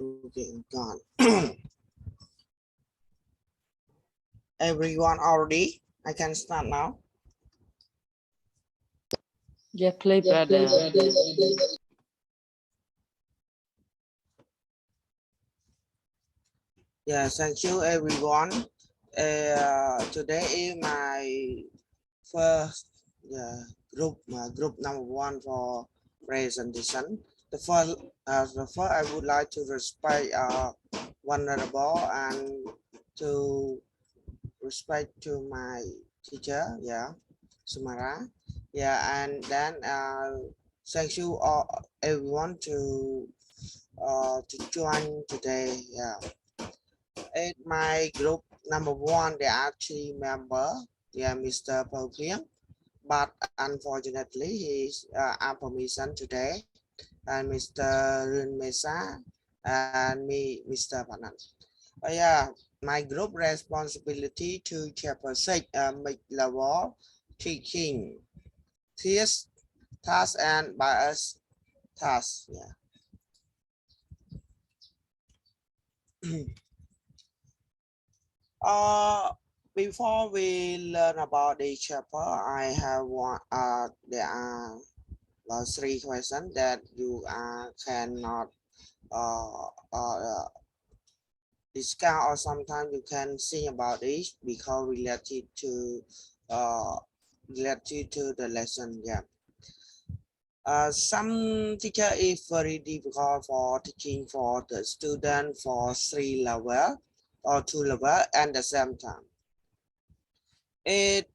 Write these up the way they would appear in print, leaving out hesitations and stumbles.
Okay, gone. Everyone already? I can start now. Yeah, play brother. Yeah, thank you everyone. Today is my first group number one for presentation. The first I would like to respect vulnerable and to respect to my teacher. Yeah, Somara. Yeah, and then thank you all everyone to join today. Yeah, in my group number one, there are three members. Yeah, Mr. Popian, but unfortunately, he's on permission today, and Mr. Run Mesa and me, Mr. Panan. Yeah, my group responsibility to chairperson make level teaching, test, task and bias task. Yeah. Uh, Before we learn about the chapter, I have one. There are three questions that you cannot uh, uh, discuss, or sometimes you can think about it because uh, related to the lesson. Yeah. Some teacher is very difficult for teaching for the student for 3 level or 2 level at the same time. It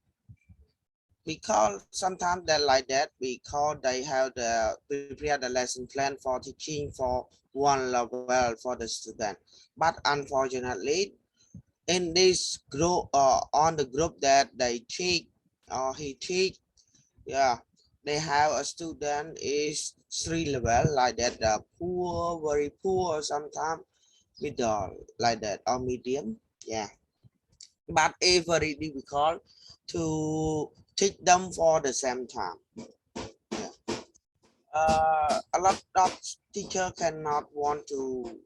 because sometimes they like that because they have the prepare the lesson plan for teaching for 1 level for the student. But unfortunately, in this group on the group that they teach or he teach, yeah, they have a student is 3 level like that, the poor, very poor, sometimes middle like that or medium. Yeah, but it's very difficult to teach them for the same time. Yeah. A lot of teacher cannot want to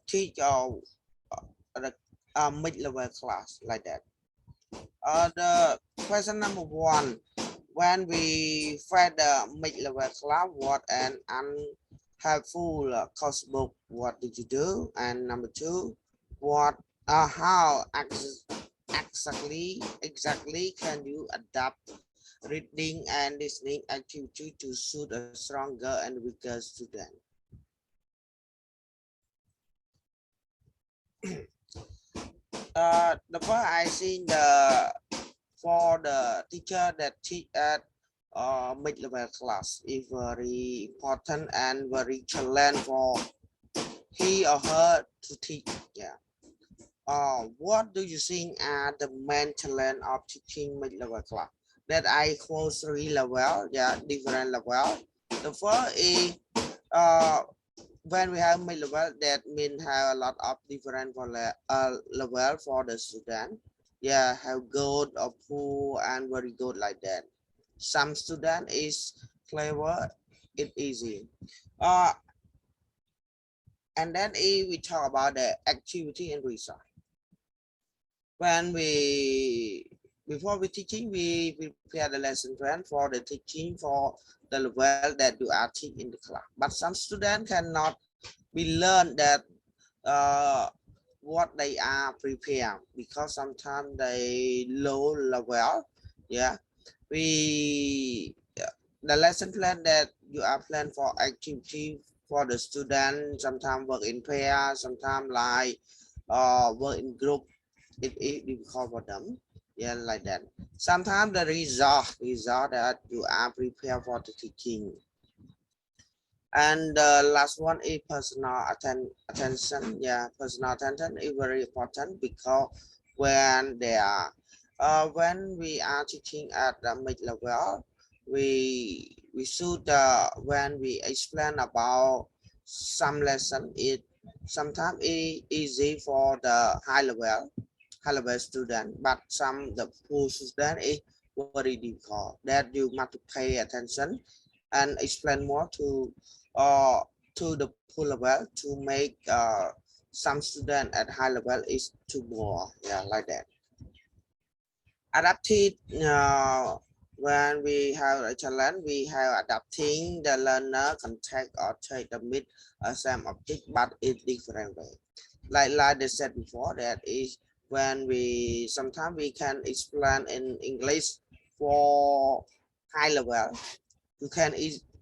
teach the mid-level class like that. The question number one, when we find the mid-level class, what an unhelpful course book, what did you do? And number two, what how exactly can you adapt reading and listening activity to suit a stronger and weaker student? The first I see for the teacher that teach at mid-level class is very important and very challenge for he or her to teach. Yeah. What do you think are the main challenge of teaching mid-level class? That I call 3 level, yeah, different level. The first is uh when we have mid-level, that means have a lot of different level for the student. Yeah, have good or poor and very good like that. Some student is clever, it easy. Uh, and then if we talk about the activity and research. When we before we teaching, we prepare the lesson plan for the teaching for the level that you are teaching in the class. But some students cannot be learn that uh, what they are prepared because sometimes they low level. Yeah, we the lesson plan that you are planned for activity for the student, sometimes work in pair, sometimes like work in group, it is difficult for them. Yeah, like that. Sometimes the result that you are prepared for the teaching. And the last one is personal attention. Yeah, personal attention is very important because when they are when we are teaching at the mid level, we should when we explain about some lesson, it sometimes it easy for the high level student, but some the poor student is very difficult that you must pay attention and explain more to to the poor level to make some student at high level is too more, yeah, like that. Adapted, when we have a challenge, we have adapting the learner contact or take the mid same object but in different way. Like they said before, that is when we sometimes we can explain in English for high level, you can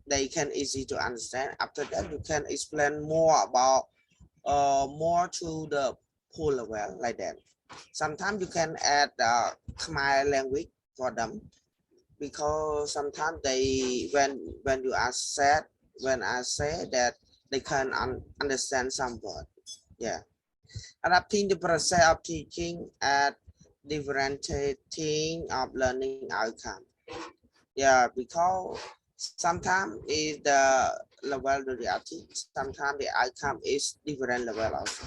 they can easy to understand. After that, you can explain more about more to the poor level, like that. Sometimes you can add Khmer language for them, because sometimes they when you are said when I say that they can understand some word, yeah. Adapting the process of teaching at differentiating of learning outcome, yeah, because sometimes is the level of reality, sometimes the outcome is different level also.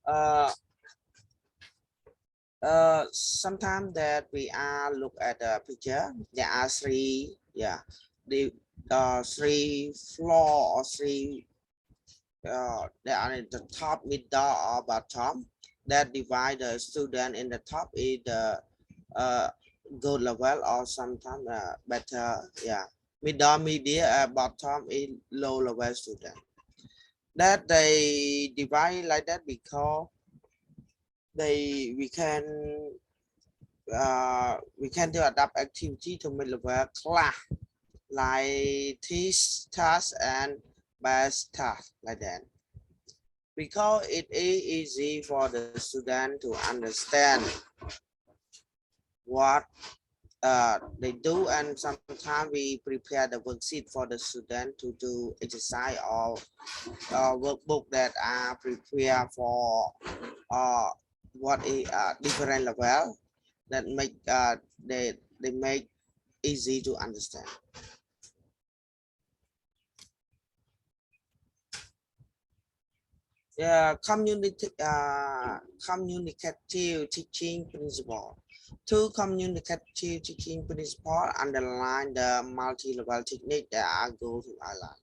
uh Sometimes that we are look at the picture, there are three, yeah, the three floor or three, they are in the top, middle or bottom, that divide the student in the top is the uh, good level or sometimes better, yeah. Middle, media, bottom is low level student. That they divide like that because we can do adapt activity to mid level class, like teach task and best task, like that, because it is easy for the student to understand what they do, and sometimes we prepare the worksheet for the student to do exercise or workbook that are prepared for uh, what is different level, that make they make easy to understand. Yeah, communicative teaching principle. Two communicative teaching principle underline the multi-level technique that I go to outline.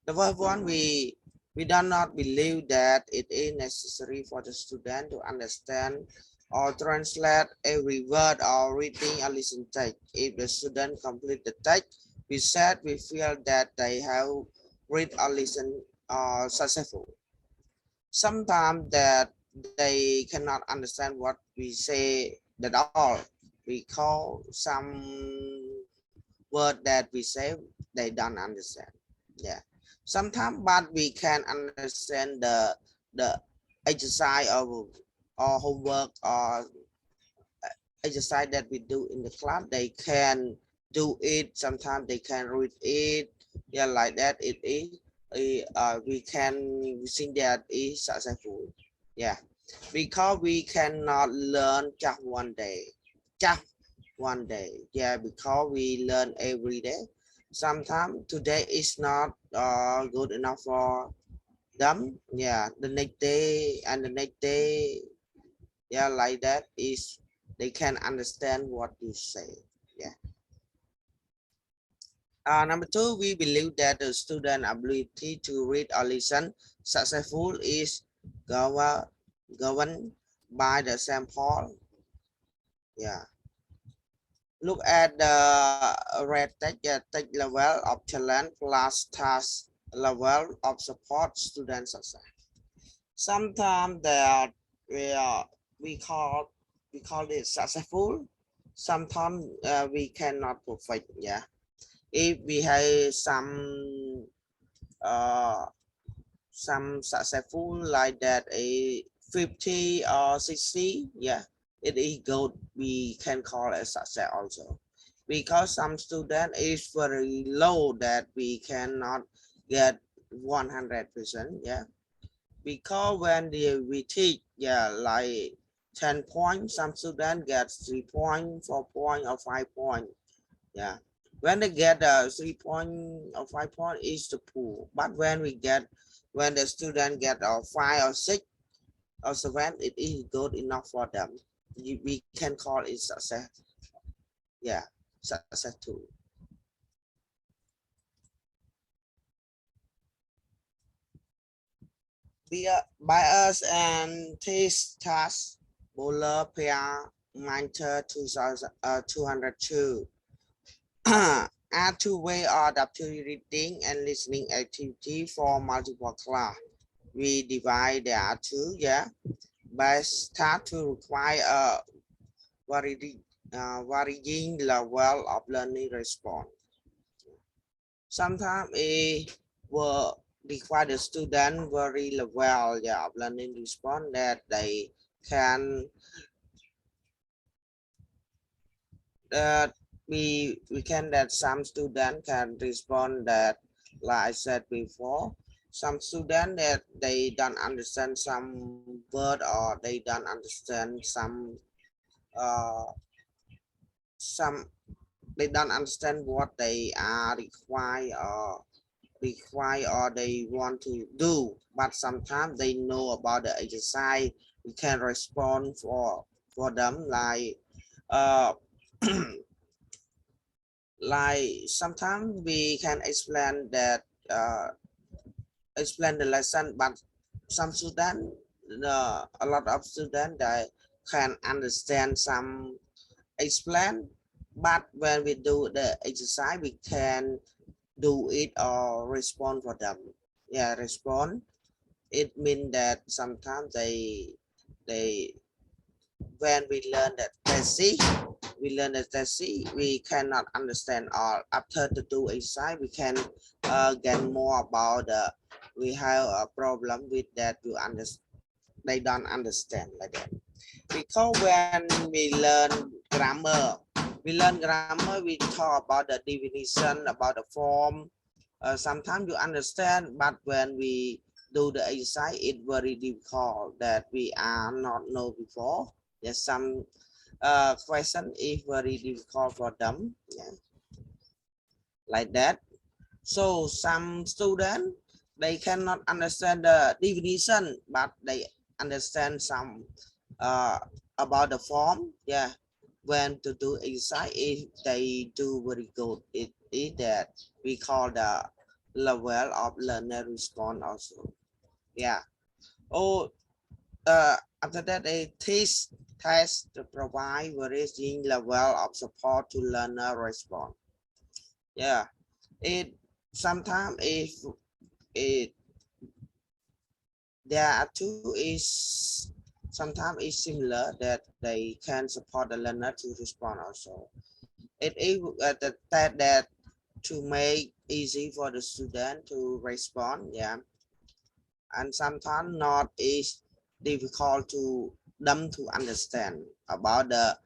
The first one, we do not believe that it is necessary for the student to understand or translate every word or reading or listen text. If the student complete the text, we said we feel that they have read or listen successful. Sometimes that they cannot understand what we say at all, because some word that we say they don't understand, yeah. Sometimes but we can understand the exercise or homework or exercise that we do in the class, they can do it, sometimes they can read it, yeah, like that. It is we can think that is successful, yeah, because we cannot learn just one day, just one day, yeah, because we learn every day. Sometimes today is not good enough for them, yeah, the next day and the next day, yeah, like that is they can understand what you say, yeah. Number two, we believe that the student ability to read or listen successful is governed governed by the sample, yeah. Look at the red tech level of challenge plus task level of support student success. Sometimes that we we call we call it successful. Sometimes we cannot perfect. Yeah, if we have uh some successful like that, a 50 or 60, yeah, it is good. We can call it success also, because some student is very low that we cannot get 100%, yeah, because when we teach, yeah, like 10 points, some student get 3 points, 4 points or 5 points, yeah. When they get 3 point or 5 point is the pool, but when the student get a 5 or 6 or 7, it is good enough for them. We can call it success, yeah, success too. by us and taste task bowler pair minter 202 add two-way or adaptive reading and listening activity for multiple class. We divide there two, yeah, by start to require a varying level of learning response. Sometimes it will require the student very level, yeah, of learning response that they can that we can that some student can respond that, like I said before, some student that they don't understand some word or they don't understand some they don't understand what they are require or they want to do, but sometimes they know about the exercise. We can respond for them like uh like sometimes we can uh, explain the lesson, but some student, a lot of students they can understand some explain, but when we do the exercise we can do it or respond for them. Yeah, respond. It means that sometimes they when we learn that we cannot understand all. After the two exercise we can get more about we have a problem with that you understand, they don't understand like that. Because when we learn grammar, we talk about the definition, about the form. Sometimes you understand, but when we do the exercise, it's very difficult that we are not know before. There's some question is very difficult for them, yeah, like that. So some students they cannot understand the definition, but they understand some uh, about the form. Yeah, when to do exercise, if they do very good, it is that we call the level of learner response also. Yeah. Oh, after that they test to provide varying level of support to learner response. Yeah, it sometimes if it there are two is sometimes it's similar that they can support the learner to respond also. It is that to make easy for the student to respond, yeah, and sometimes not is difficult to them to understand about the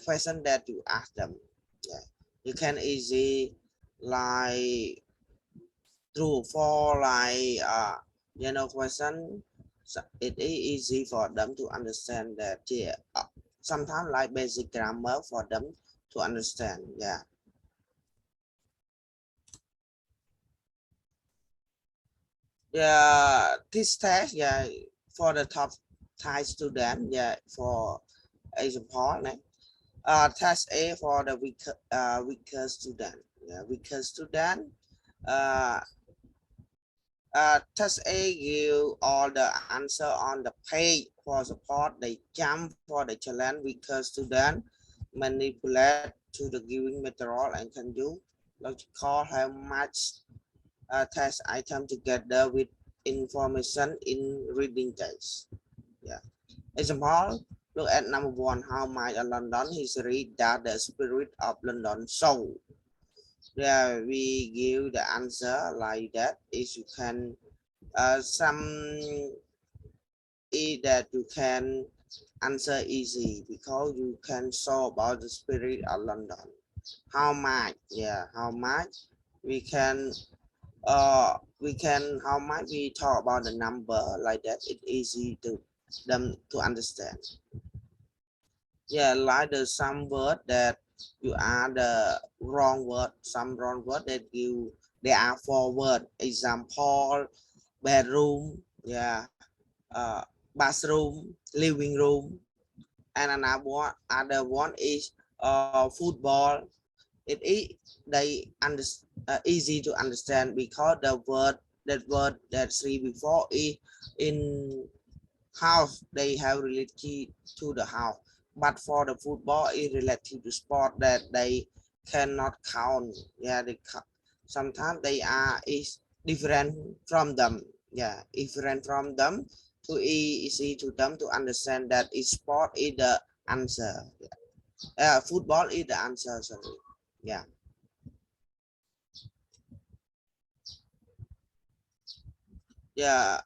question that you ask them. Yeah, you can easy like true for like question. So it is easy for them to understand that, yeah, sometimes like basic grammar for them to understand. Yeah, yeah, this test, yeah, for the top Thai student, yeah, for example, test A for the weaker student. Yeah, weaker student. uh test A give all the answer on the page for support. They jump for the challenge weaker student, manipulate to the giving material and can do logical how much test item together with information in reading text. Yeah. Example, look at number one, how much London history that the spirit of London soul. Yeah, we give the answer like that. Is you can some that you can answer easy because you can show about the spirit of London. How much? Yeah, how much? We can how much we talk about the number like that. It's easy to them to understand. Yeah, like the some word that you are the wrong word, some wrong word that you there are four word. Example, bedroom, yeah, bathroom, living room, and other one is football. It is they easy to understand because the word that word that see before is in house they have related to the house, but for the football is related to sport that they cannot count. Yeah, sometimes they are is different from them. Yeah, different from them to easy to them to understand that is sport is the answer. Football is the answer. Sorry. Yeah. Yeah.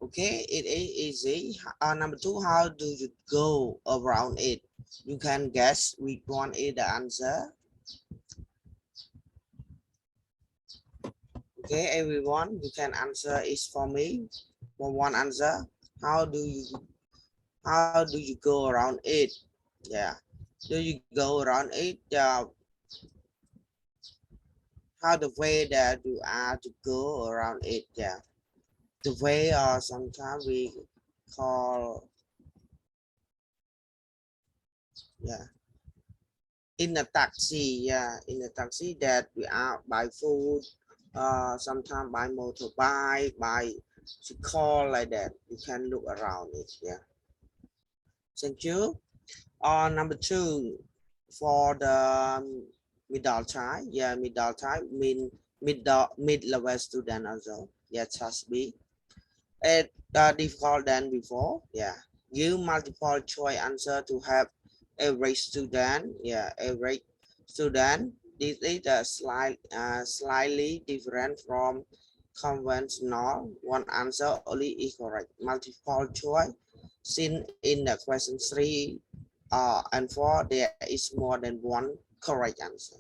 Okay, it is easy. Number two, how do you go around it? You can guess which one is the answer. Okay, everyone, you can answer is for me. For one answer, how do you how do you go around it? Yeah, do you go around it? How the way that you are to go around it? Yeah, the way or sometimes we call, yeah, in a taxi. Yeah, in a taxi that we are by food, sometimes by motorbike, by car like that. You can look around it. Yeah, thank you. Number two, for the middle type. Yeah, middle type mean mid-level student also. Yeah, just be it difficult than before. Yeah, give multiple choice answer to have every student. Yeah, every student. This is a slightly different from conventional. One answer only is correct. Multiple choice. Since in the question 3 and 4 there is more than one correct answer.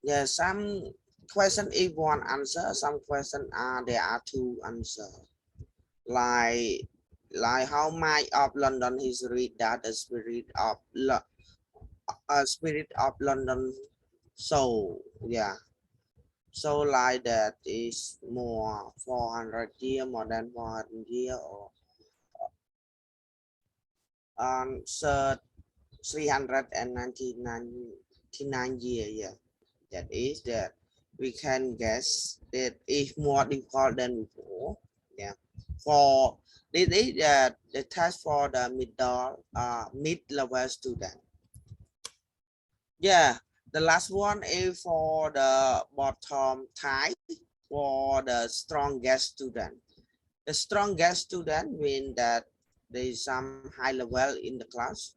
Yeah, some question is one answer, some question are there are two answers. Like how much of London history that the spirit of London so yeah. So like that is more 400 year, more than 400 year, or so 399 year. Yeah, that is that we can guess that is more difficult than before. Yeah, for this is the test for the mid-level student. Yeah, the last one is for the bottom type for the strongest student. The strongest student mean that there is some high level in the class.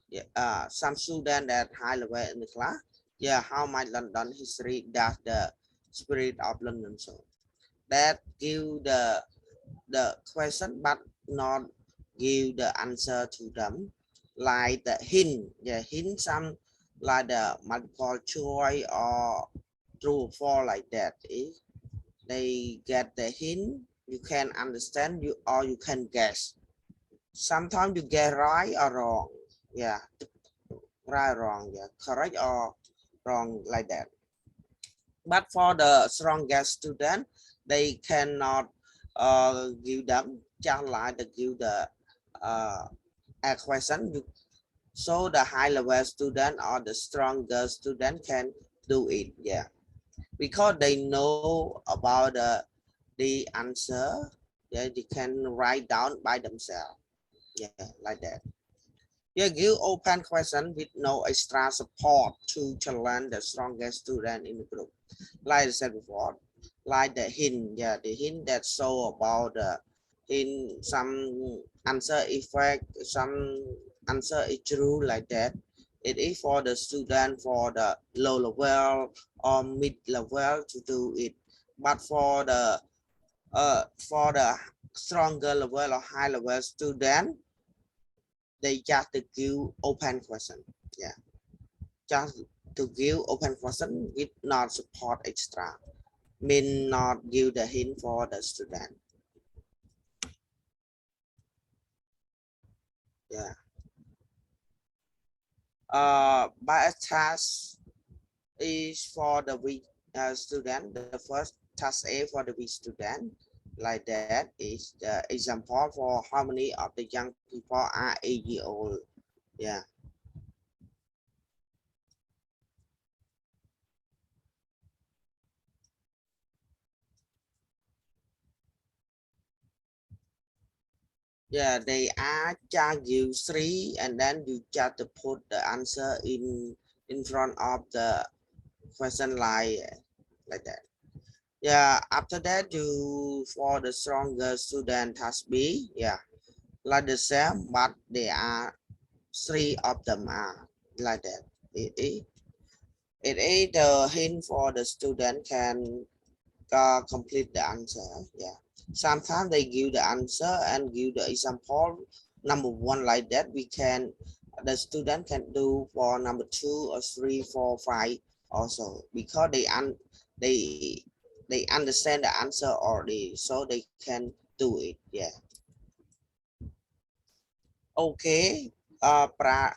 Yeah, some student that high level in the class. Yeah, how much London history does the spirit of London so that give the question but not give the answer to them, like the hint. Yeah, hint some like the multiple choice or true or false like that. If they get the hint, you can understand you or you can guess. Sometimes you get right or wrong. Yeah, right, wrong. Yeah, correct or wrong like that. But for the strongest student, they cannot give them just like the give the uh, a question. So the high level student or the stronger student can do it. Yeah, because they know about the answer. Yeah, they can write down by themselves. Yeah, like that. Yeah, give open question with no extra support to challenge the strongest student in the group. Like I said before, like the hint. Yeah, the hint that show about the in some answer effect, some answer is true like that. It is for the student for the low level or mid level to do it. But for the stronger level or high level student, they just to give open question. Yeah, just to give open question with not support extra, mean not give the hint for the student. Yeah. By a task is for the weak student. The first task A for the weak student, like that is the example for how many of the young people are 8 years old. Yeah. Yeah, they are just give 3 and then you just put the answer in front of the question like that. Yeah, after that you for the stronger student has B. Yeah, like the same, but they are 3 of them are like that. It is the hint for the student can complete the answer. Yeah, sometimes they give the answer and give the example number 1 like that. We can the student can do for number 2 or 3 4 5 also, because they they understand the answer already, so they can do it. Yeah. Okay. Uh, brother,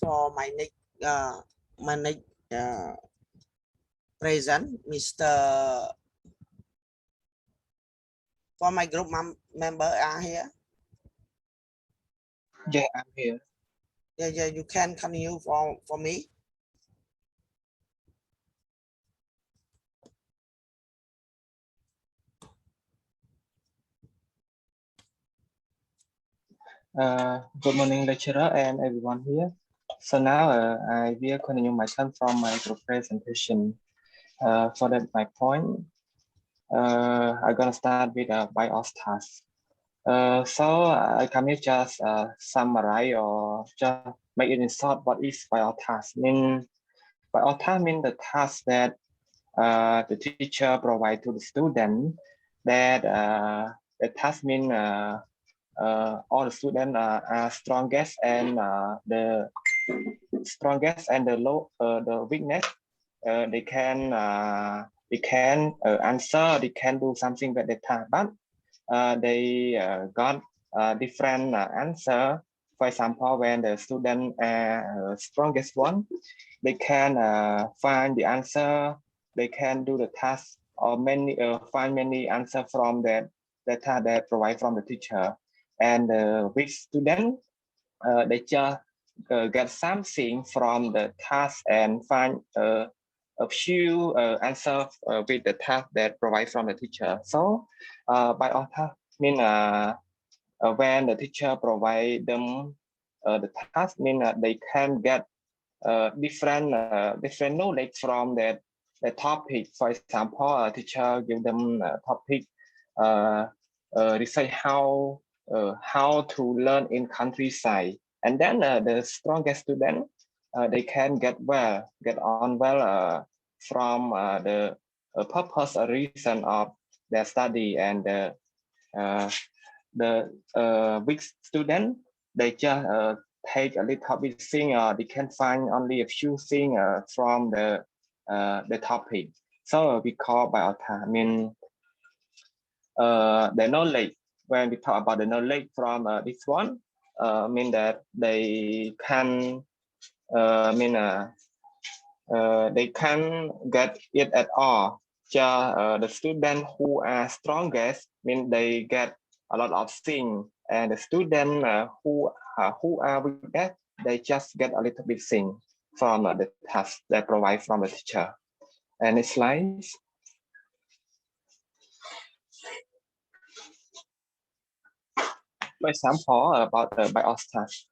for my next uh, present, Mr. For my group member are here. Yeah, I'm here. Yeah, yeah, you can continue for me. Good morning, lecturer and everyone here. So now I will continue my turn from my group presentation. For that, my point, I'm gonna start with a BIOS task. So I can you just summarize or just make it in short what is BIOS task. BIOS task mean the task that the teacher provide to the student. That the task mean all the students are strongest and the strongest and the weakness they can answer, they can do something that they can, but they got different answer. For example, when the student strongest one, they can find the answer, they can do the task or many find many answer from that data that provide from the teacher. And with student, they just get something from the task and find a few answer with the task that provide from the teacher. So by all task mean when the teacher provide them the task mean they can get different knowledge from that the topic. For example, a teacher give them a topic, uh, research how to learn in countryside, and then the strongest student they can get on well from the purpose or reason of their study, and uh, the weak student they just take a little bit thing, they can find only a few things from the topic. So we call biota. I mean the knowledge. When we talk about the knowledge from this one, mean that they can mean they can get it at all. Just the student who are strongest mean they get a lot of things, and the student who are with that they just get a little bit thing from the task they provide from the teacher. And it's like for example about the bios task.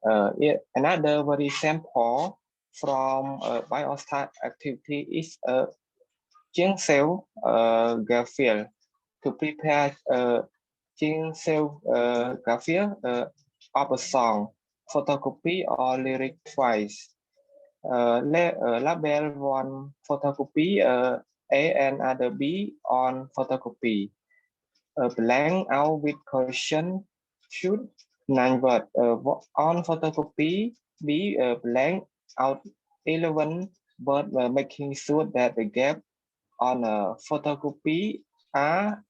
Another very sample from bios task activity is gene cell graphic to prepare gene cell graphic of a song, photocopy or lyric twice. Label one photocopy A and other B on photocopy. Blank out with question should nine word on photocopy B blank out 11 but making sure that the gap on a photocopy are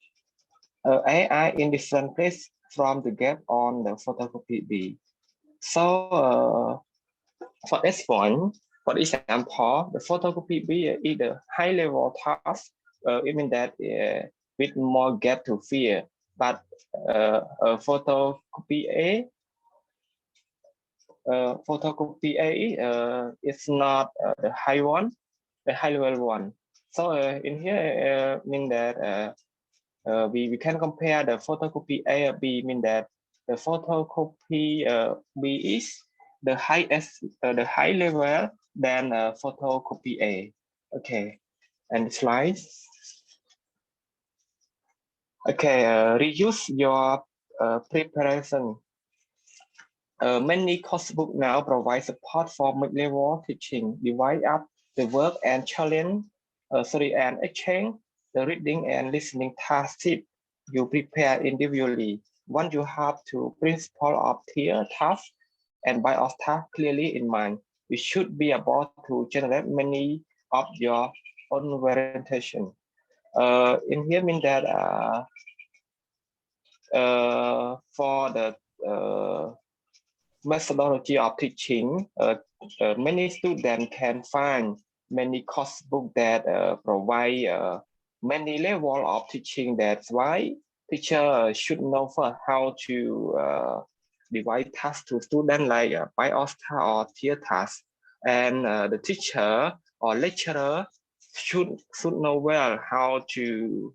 AI in different place from the gap on the photocopy B. So for this one, for example, the photocopy B is the high level task. It means that with more gap to fill, but photocopy A is not the high one, the high level one. So in here mean that we can compare the photocopy A or B, mean that the photocopy B is the highest, the high level than photocopy A. Okay, and slides. Okay, reuse your preparation. Many coursebooks now provide support for mid-level teaching. Divide up the work and challenge, and exchange the reading and listening tasks you prepare individually. Once you have to principle of tier task and by of task clearly in mind, you should be able to generate many of your own orientation. In here mean that for the methodology of teaching, many students can find many course books that provide many level of teaching. That's why teacher should know first how to divide tasks to students like bios task or tier task, and the teacher or lecturer should know well how to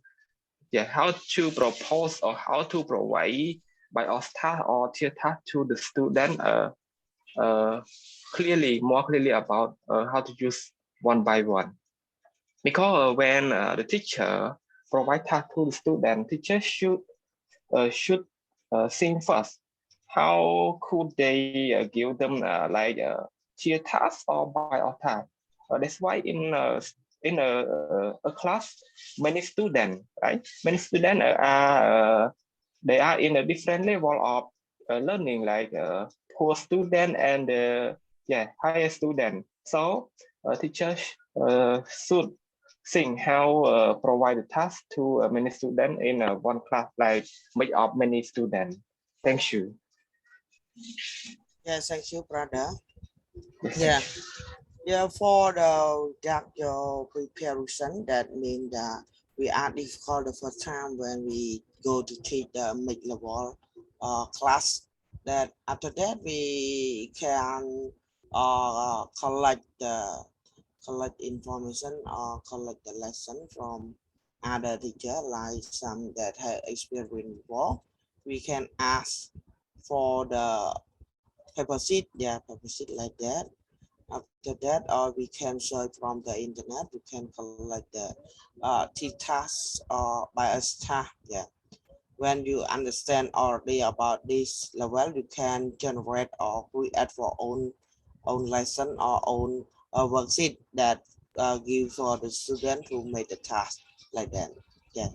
propose or how to provide bios task or tier task to the student uh, more clearly about how to use one by one. Because when the teacher provide task to the student, teacher should think first. How could they give them tier task or bio task? That's why in a class, many students, right? Many students they are in a different level of learning, like poor student and higher student. So teachers should think how provide the task to many students in one class, like make up many students. Thank you. Yes, thank you, brother. Yeah. Yeah, for the got your preparation, that means that we are difficult the first time when we go to teach the mid-level class. That after that we can collect information or collect the lesson from other teacher, like some that have experience before. We can ask for the paper sheet, yeah, paper sheet like that. After that, or we can search from the internet. We can collect the t-tasks or bias task. Yeah. When you understand already about this level, you can generate or create for own lesson or own worksheet that give for the student to make the task like that. Yeah.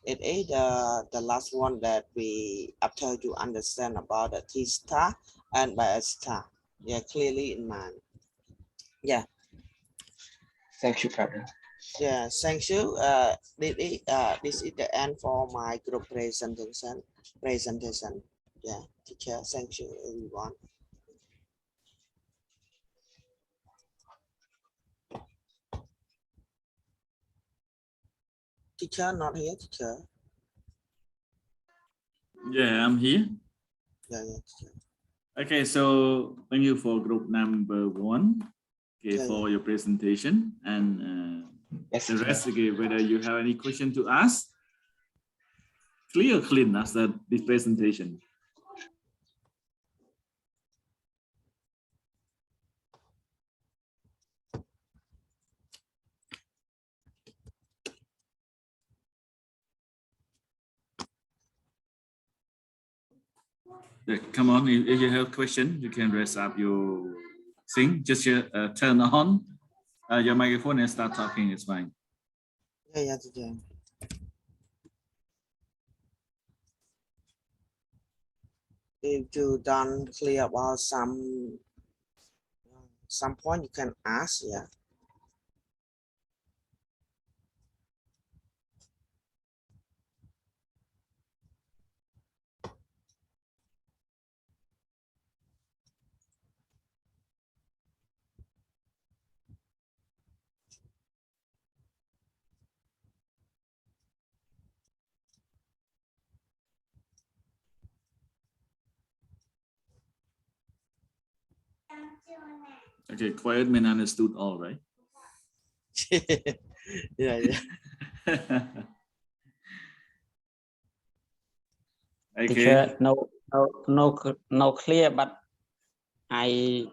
It is the last one that we after you understand about the t-task and bias task. Yeah, clearly in mind. Yeah. Thank you, brother. Yeah, thank you. This is the end for my group presentation. Presentation. Yeah, teacher. Thank you, everyone. Teacher, not here. Teacher. Yeah, I'm here. Yeah, yeah, teacher. Okay, so thank you for group number 1. Okay, Yeah, for your presentation, and Yes, the rest, okay, whether you have any question to ask, clear or clean after this presentation. Yeah, come on, if you have a question, you can raise up your thing. Just turn on your microphone and start talking. It's fine. yeah, yeah, teacher. If you don't clear about some point, you can ask. Yeah. Okay, quiet mean understood all, right? Yeah, yeah. Okay. Teacher, no clear, but I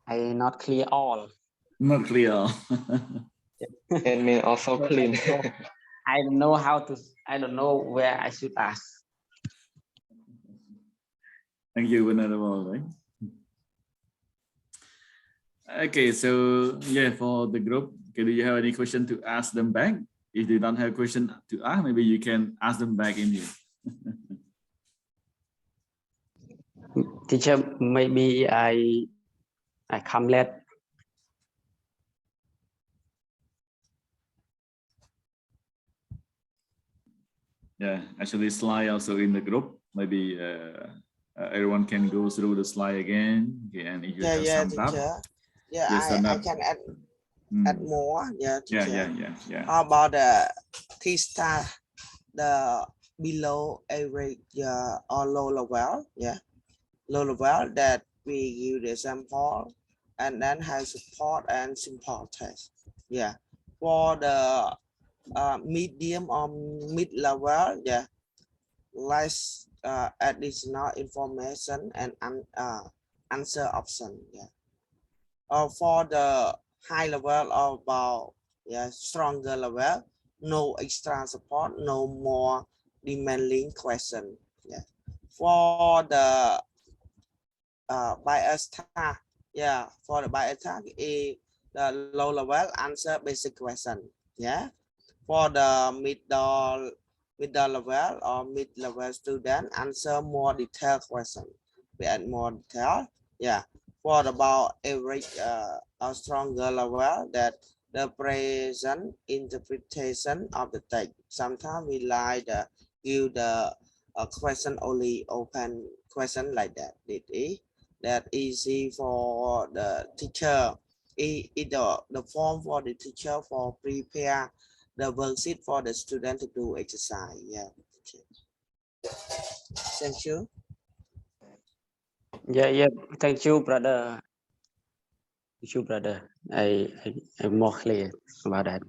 not clear all. Not clear. It means also clean. I don't know how to. I don't know where I should ask. Thank you, Venerable. Right? Okay, so yeah, for the group, okay, do you have any question to ask them back? If you don't have question to ask, maybe you can ask them back in here. Teacher, maybe I come late. Yeah, actually slide also in the group. Maybe everyone can go through the slide again. Okay, and if you Yeah, have yeah, summed up, teacher. Yeah, just sum I up. can add Mm. more. Yeah, Yeah, teacher. yeah. How about the T-star, the below average or low level? Yeah, low level that we give the sample and then have support and simple test. Yeah, for the medium or mid level, yeah, less additional information and answer option. Yeah, for the high level or about stronger level, no extra support, no more demanding question. Yeah, for the bias tag, yeah, for the bias tag is the low level answer basic question. Yeah, for the middle level or mid level student answer more detailed question. We add more detail. Yeah, for about average or stronger level that the present interpretation of the text. Sometimes we like give the question only open question like that. It is that easy for the teacher. The form for the teacher for prepare the worksheet for the student to do exercise. Yeah. Okay. Thank you. Yeah. Thank you, brother. Thank you, brother. I'm more clear about that.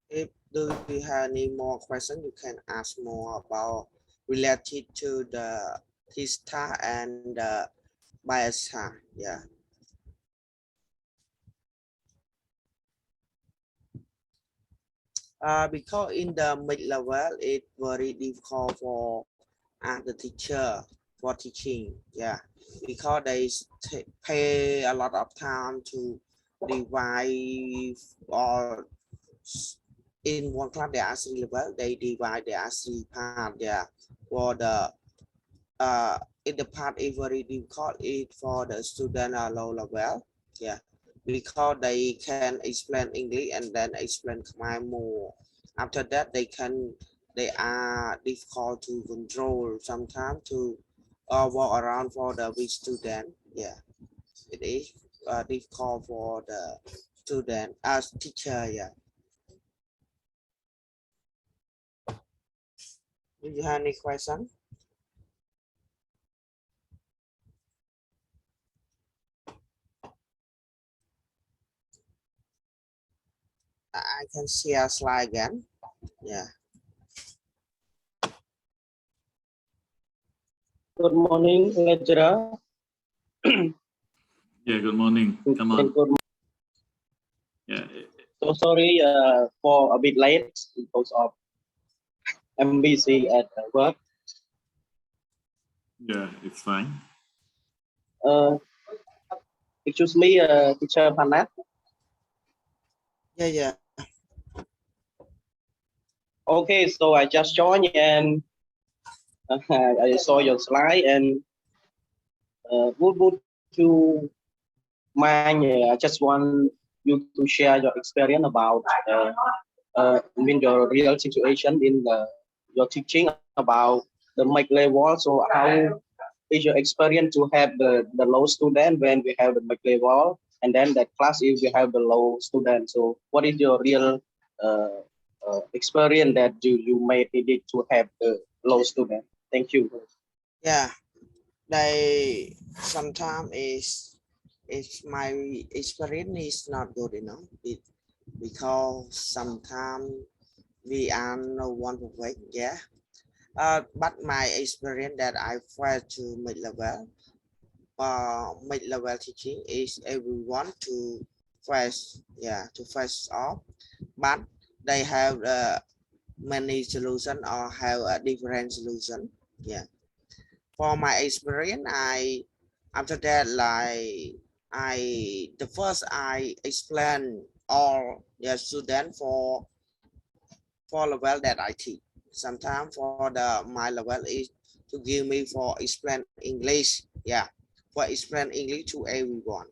If do you have any more questions, you can ask more about related to the TISTA and the BIASTA. Yeah. Because in the mid level, it's very difficult for the teacher for teaching. Yeah, because they pay a lot of time to divide or in one class there are three level. They divide there are three part. Yeah, for the in the part is very difficult it for the student are low level. Yeah, because they can explain English and then explain Khmer more. After that, they are difficult to control sometimes to walk around for the weak student. Yeah, it is difficult for the student as teacher. Yeah. Do you have any question? I can share slide again. Yeah. Good morning, lecturer. Yeah, good morning. Come on. Good. Yeah. So sorry for a bit late because of I'm busy at work. Yeah, it's fine. Uh, excuse me, teacher Panat. Yeah. Okay, so I just joined and I saw your slide and would you mind? I just want you to share your experience about your real situation in your teaching about the mic level. So how is your experience to have the low student when we have the mic level, and then that class if we have the low student? So what is your real experience that you may needed to have the low student? Thank you. Yeah. they sometimes is my experience is not good enough because sometimes we are no one perfect, yeah. But my experience that I tried to mid level teaching is everyone to first, yeah, to first off, but they have many solution or have a different solution, yeah. For my experience, I after that like the first I explain all the student for level that I teach. Sometimes for the my level is to give me for explain English, yeah, for explain English to everyone.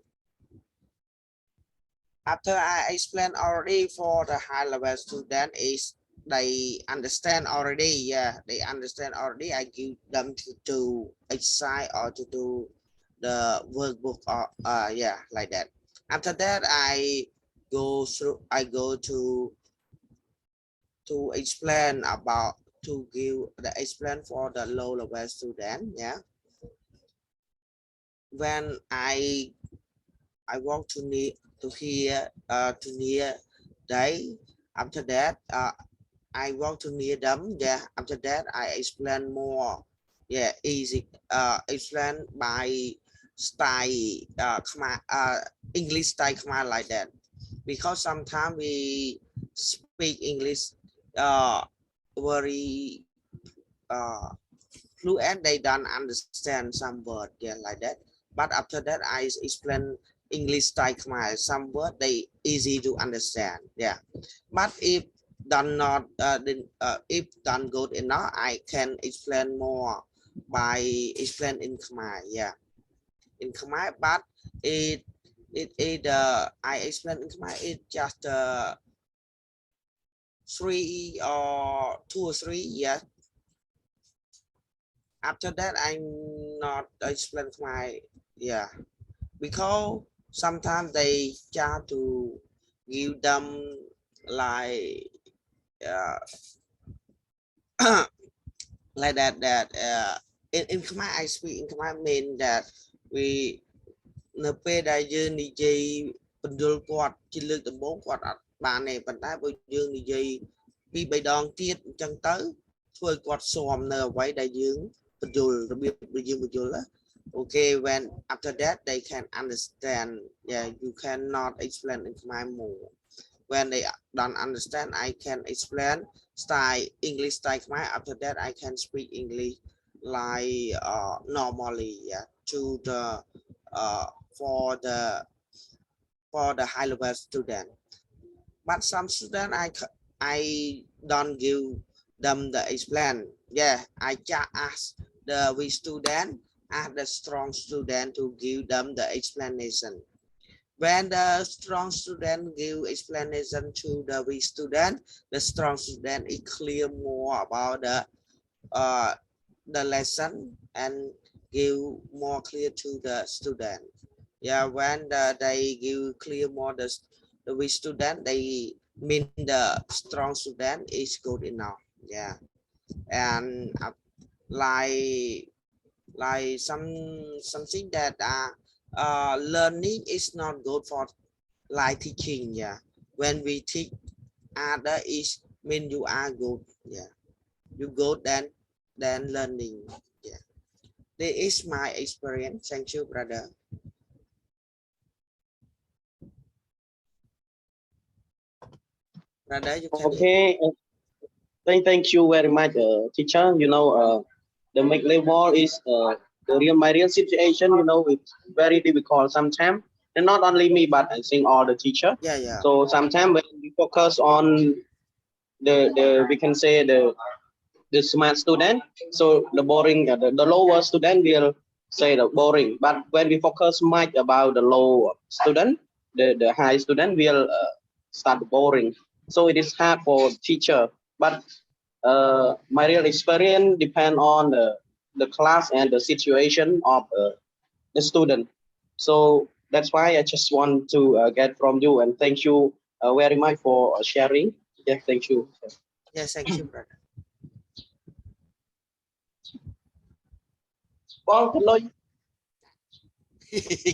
After I explain already for the high level student is they understand already, yeah, they understand already. I give them to do exercise or to do the workbook or yeah, like that. After that I go to explain about to give the explain for the low level student, yeah. When I walk to near to near they, after that I walk to near them, yeah. After that I explain more, yeah, easy explain by style English style Khmer like that, because sometimes we speak English very fluent, they don't understand some word, yeah, like that. But after that I explain English style Khmer, some word they easy to understand, yeah. But if done not if done good enough, I can explain more by explain in Khmer, yeah, in Khmer. But it I explain in Khmer, it just 3 or 2 or 3, yeah. After that I'm not explain Khmer, yeah, because sometimes they try to give them like like that in Khmer I speak in Khmer mean that we នៅពេលដែលយើងនិយាយបញ្យលគាត់ជាលើកដំបូងគាត់អត់បានទេ ប៉ុន្តែបើយើងនិយាយពី3ដងទៀតអញ្ចឹងទៅធ្វើឲ្យគាត់ស៊ាំនៅអ្វីដែលយើងបញ្យលរបៀបដែលយើងបញ្យលណា okay, when after that they can understand, yeah, you cannot explain in Khmer more. When they don't understand, I can explain style English style Khmer. After that I can speak English like normally, yeah, to the uh, for the high level student. But some student I don't give them the explain, yeah. I just ask the weak student, ask the strong student to give them the explanation. When the strong student give explanation to the weak student, the strong student is clear more about the lesson and give more clear to the student, yeah. When they give clear more the weak student, they mean the strong student is good enough, yeah. And like something that learning is not good for like teaching, yeah. When we teach other is mean you are good, yeah, you good than learning, yeah. This is my experience. Thank you, brother. Brother, you can. Okay, thank you very much, teacher. You know, the make level is my real situation. You know, it's very difficult sometimes, and not only me, but I think all the teacher. Yeah, yeah. So sometimes when we focus on the we can say the smart student, so the boring the lower student will say the boring. But when we focus much about the low student, the high student will start boring. So it is hard for teacher. But my real experience depend on the class and the situation of the student. So that's why I just want to get from you, and thank you very much for sharing. Yeah, thank you. Yes, thank you, brother. con cái lối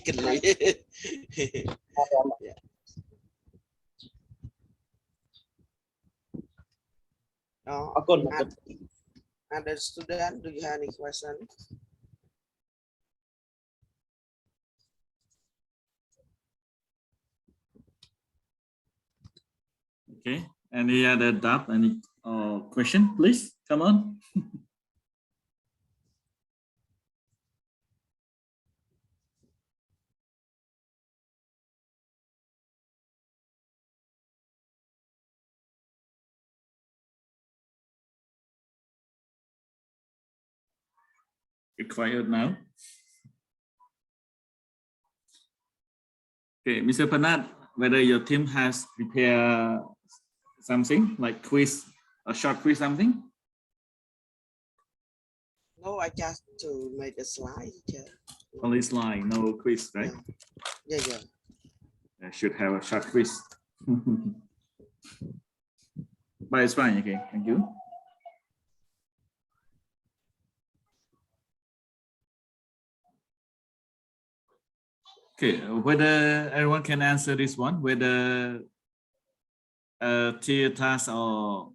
Kinh lụy. Yeah. con Other student, do you have any question? Okay. Any other doubt? Any question? Please come on. You're quiet now. Okay, Mr. Panat, whether your team has prepared something like quiz, a short quiz, something? No, I just to make a slide. Only slide, no quiz, right? Yeah, yeah. I should have a short quiz. But it's fine. Okay, thank you. Okay, whether everyone can answer this one, whether tier task or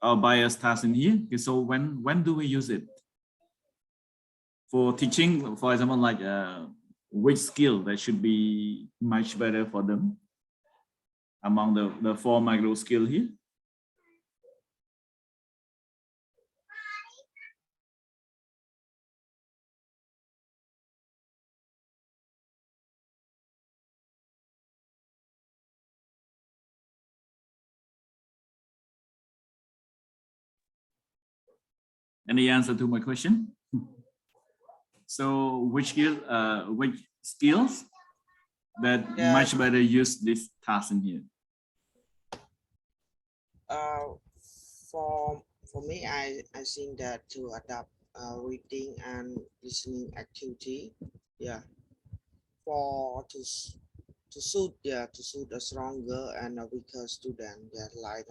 bias task in here. Okay, so when do we use it? For teaching, for example, like which skill that should be much better for them among the 4 micro skill here? Any answer to my question? So which skills that Yeah. much better use this task in here? For me, I think that to adapt reading and listening activity, yeah, for to suit a stronger and a weaker student, yeah, like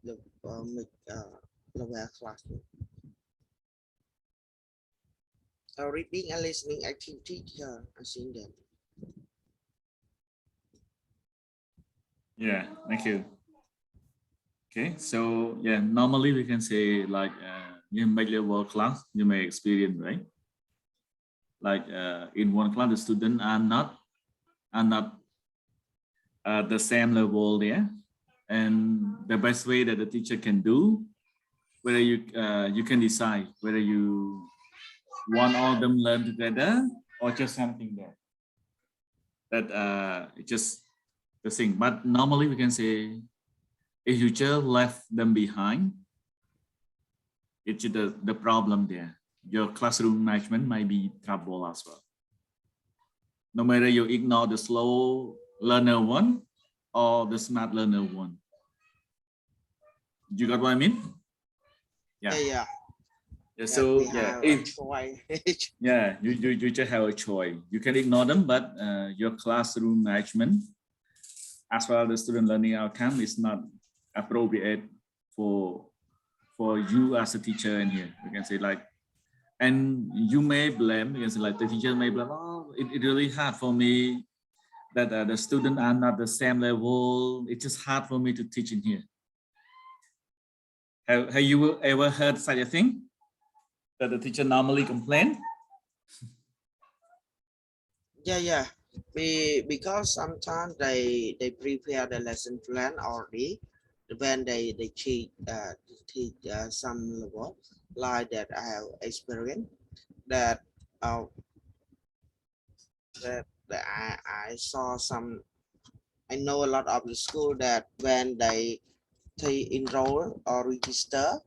the lower class. Reading and listening activity, yeah, I think that. Yeah, thank you. Okay, so yeah, normally we can say like in mid-level class, you may experience, right? Like in one class, the students are not the same level there, and the best way that the teacher can do, whether you can decide whether you want all of them learn together or just something there. That just the thing. But normally we can say if you just left them behind, it's the problem there. Your classroom management might be trouble as well. No matter you ignore the slow learner one or the smart learner one. You got what I mean? Yeah. Yeah, so yeah, yeah, you just have a choice. You can ignore them, but your classroom management as well as the student learning outcome is not appropriate for you as a teacher in here. You can say like, and you may blame, you can say like the teacher may blame, oh, it really hard for me that the students are not the same level. It's just hard for me to teach in here. Have you ever heard such a thing? That the teacher normally complain? Yeah. Because sometimes they prepare the lesson plan already when they teach some level like that. I have experience that that I saw some. I know a lot of the school that when they enroll or register,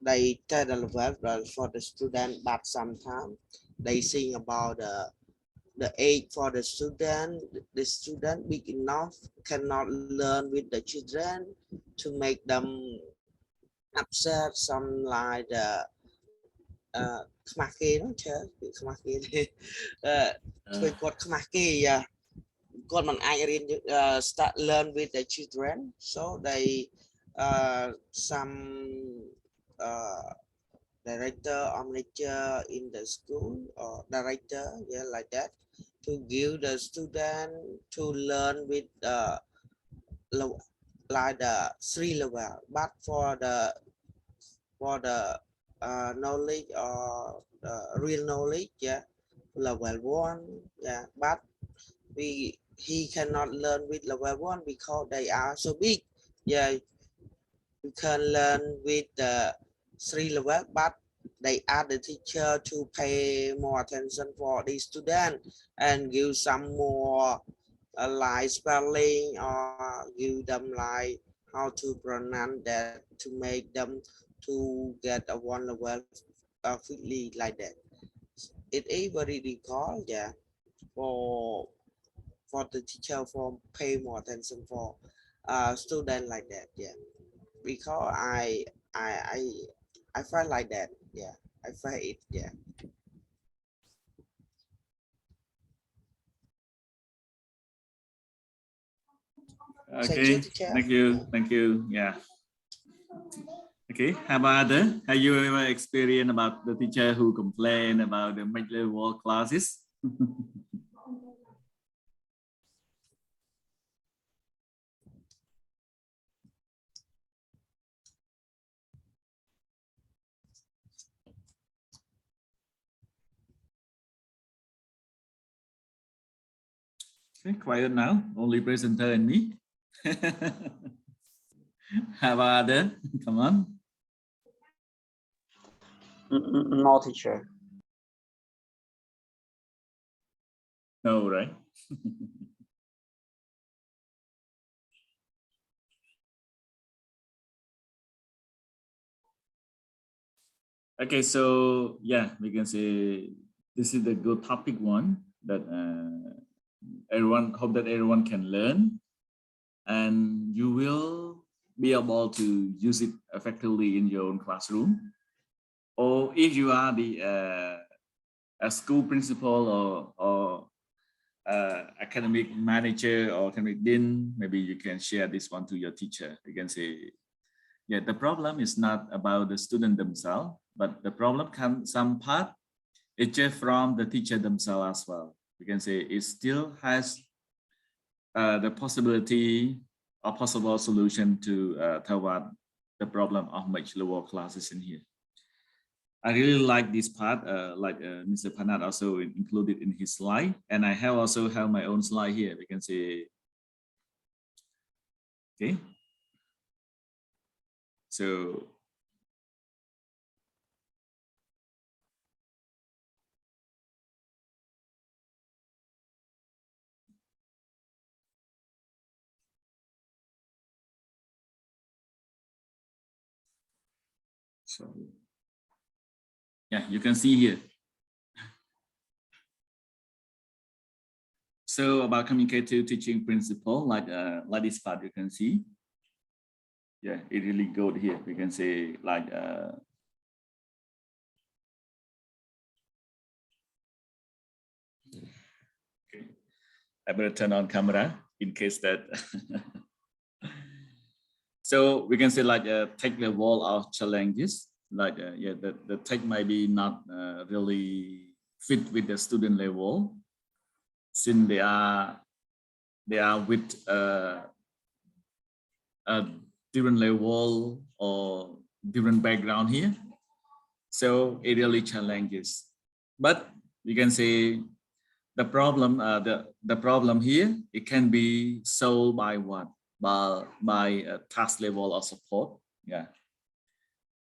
they tell the level for the student, but sometimes they think about the age for the student big enough cannot learn with the children to make them upset, some like the start learn with the children, so they some director or manager in the school or director, yeah, like that, to give the student to learn with like the 3 level, but for the knowledge or real knowledge, yeah, level 1, yeah, but he cannot learn with level 1 because they are so big, yeah. You can learn with the 3 level, but they ask the teacher to pay more attention for the student and give some more like spelling or give them like how to pronounce that to make them to get a 1 level quickly like that. It is very difficult, yeah, for for the teacher for pay more attention for student like that, yeah, because I I I felt like that, yeah, I felt it, yeah. Thank you, Okay, teacher. thank you, yeah. Okay, how about other? Have you ever experienced about the teacher who complain about the mid-level classes? Okay, quiet now, only presenter and me. How about other? Come on. No, teacher. No, right? Okay, so yeah, we can say this is the good topic one that everyone hope that everyone can learn, and you will be able to use it effectively in your own classroom. Or if you are the a school principal or academic manager or academic dean, maybe you can share this one to your teacher. You can say, yeah, the problem is not about the student themselves, but the problem can some part it's just from the teacher themselves as well. You can say it still has the possibility or possible solution to toward the problem of much lower classes in here. I really like this part, like Mr. Panat also included in his slide, and I have also have my own slide here. We can say, okay, so yeah, you can see here. So about communicative teaching principle, like this part you can see. Yeah, it really good here. We can say like okay. I better turn on camera in case that. So we can say like take the wall of challenges. Like yeah, the tech might be not really fit with the student level, since they are with a different level or different background here. So it really challenges. But you can say the problem the problem here, it can be solved by what? By task level of support. Yeah.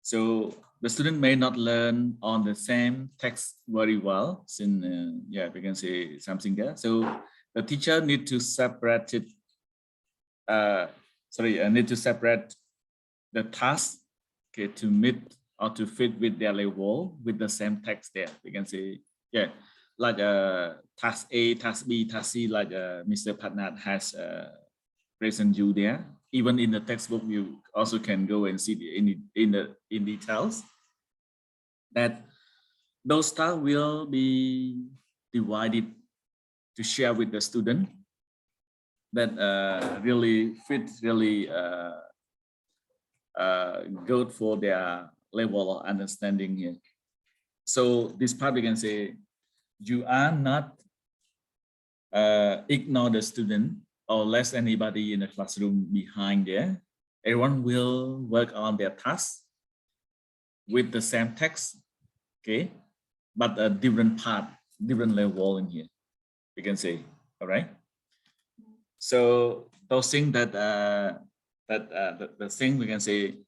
So the student may not learn on the same text very well, since yeah, we can say something there. So the teacher need to separate it. Need to separate the task, okay, to meet or to fit with their level with the same text there. We can say, yeah, like task A, task B, task C, like Mr. Patnat has present you there. Even in the textbook, you also can go and see in details that those tasks will be divided to share with the student that really fit, really good for their level of understanding here. So this part we can say, you are not ignore the student or less anybody in the classroom behind there. Everyone will work on their task with the same text, okay, but a different part, different level in here, we can say, all right? So those things that the thing we can say,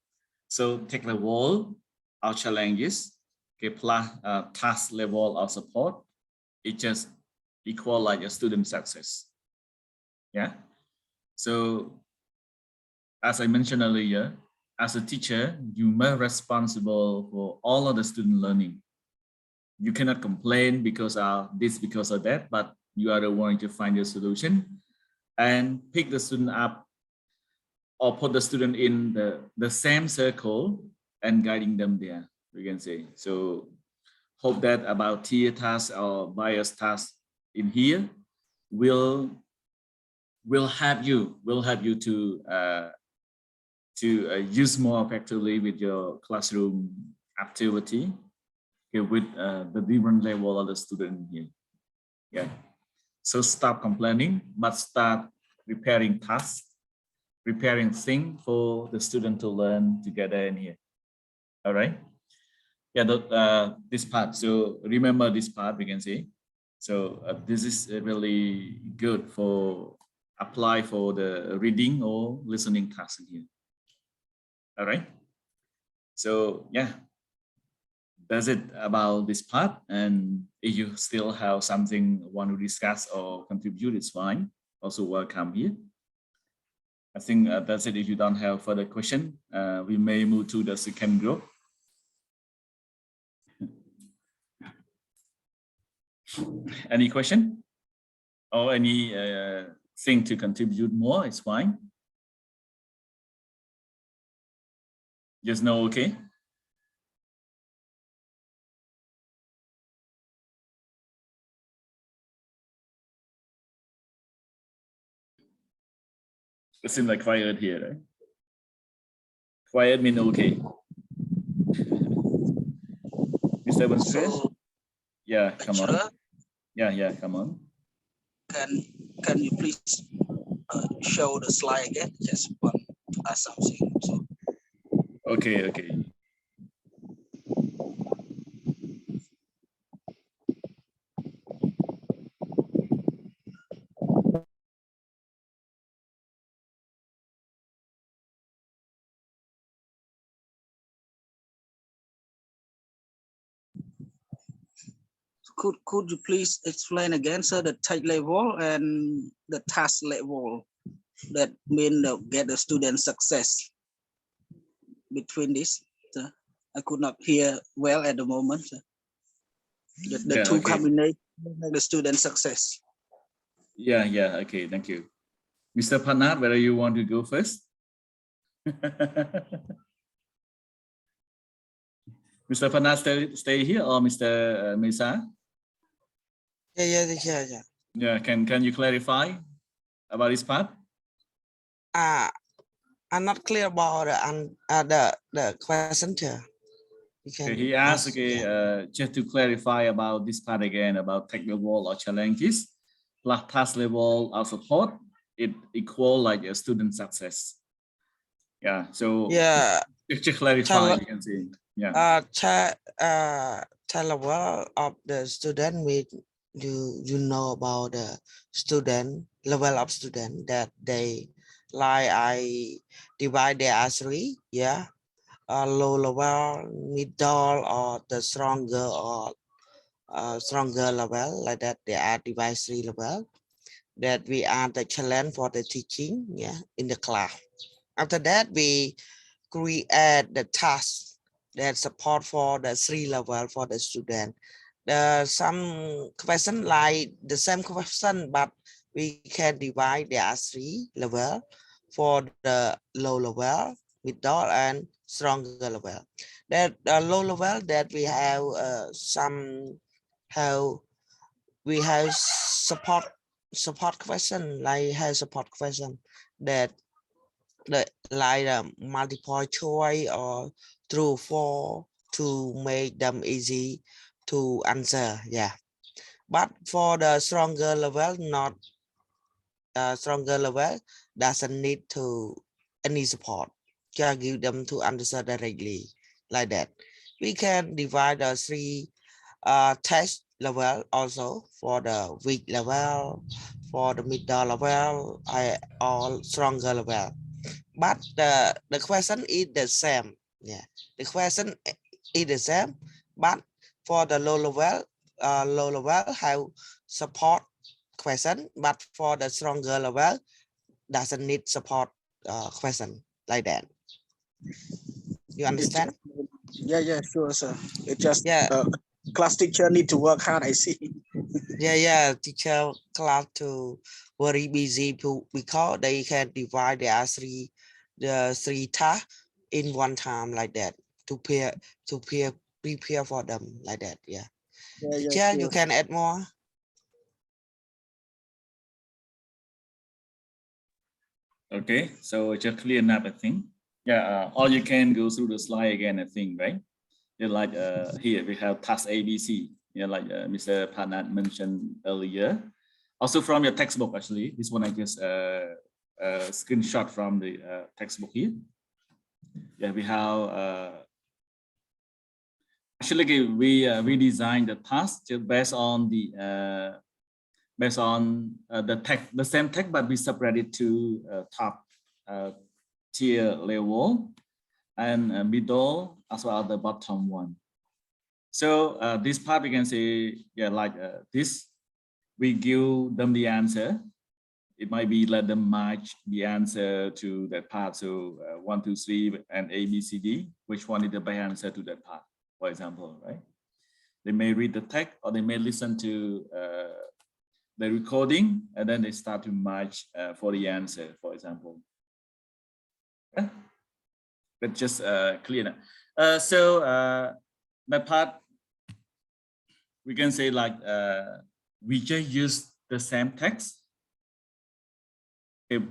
so take level of challenges, okay, plus task level of support, it just equal like a student success. Yeah. So as I mentioned earlier, as a teacher, you are responsible for all of the student learning. You cannot complain because of this, because of that, but you are the one to find your solution and pick the student up or put the student in the same circle and guiding them there, we can say. So hope that about tier tasks or bias tasks in here will help you to use more effectively with your classroom activity, okay, with the different level of the student here. Yeah. So stop complaining, but start preparing tasks, preparing things for the student to learn together in here. All right. Yeah, this part. So remember this part, we can see. So this is really good for apply for the reading or listening task in here. All right. So yeah, that's it about this part. And if you still have something want to discuss or contribute, it's fine. Also welcome here. I think that's it. If you don't have further question, we may move to the second group. Any question or any thing to contribute more? It's fine. Just know, okay. It seems like quiet here, right? Quiet mean okay. Mr. Banstress? So, Yeah, come on. lecturer, Yeah, come on. can you please show the slide again? Just want to ask something. So, Okay. could you please explain again, sir, the type level and the task level that mean get the student success between this? Sir? I could not hear well at the moment. Sir. The two Okay. combinations make the student success. Yeah, okay, thank you. Mr. Panat, whether you want to go first? Mr. Panat, stay here, or Mr. Mesa? Yeah. Yeah, can you clarify about this part? I'm not clear about the question here. Okay, he asked, just to clarify about this part again, about technical or challenges, plus task level of support, it equal like a student success. Yeah, so yeah, just to clarify, you can see. Yeah. Level of the student with you know about the student level of student that they like I divide there as three, yeah, low level, middle, or the stronger or stronger level, like that they are divided three level that we are the challenge for the teaching, yeah, in the class. After that we create the task that support for the three level for the student. Some question like the same question, but we can divide there as three level for the low level, middle, and stronger level. That low level that we have we have support question, like have support question that like multiple choice or true false to make them easy to answer. Yeah, but for the stronger level, not stronger level doesn't need to any support. Just give them to answer directly like that. We can divide the three test level also for the weak level, for the middle level, or stronger level. But the question is the same. Yeah, the question is the same, but for the low level have support question, but for the stronger level doesn't need support question like that. You It's understand? just, yeah, sure, sir. It just Yeah, class teacher need to work hard. I see. yeah. Teacher class to very busy because they can divide the three tasks in one time like that to prepare for them like that. Yeah. Yeah, Teacher, you sure. can add more. Okay, so just clear enough, I think. Yeah, or you can go through the slide again, I think, right? Yeah, like here we have task ABC. Yeah, like Mr. Panat mentioned earlier. Also from your textbook, actually, this one I just screenshot from the textbook here. Yeah, we have actually we designed the task just based on the the same text, but we separate it to top tier level and middle as well as the bottom one. So this part we can say, yeah, like this, we give them the answer. It might be let them match the answer to that part. So 1, 2, 3 and A, B, C, D, which one is the best answer to that part, for example, right? They may read the text or they may listen to the recording and then they start to match for the answer, for example. Yeah? But just clear now. So that part, we can say like we just use the same text. If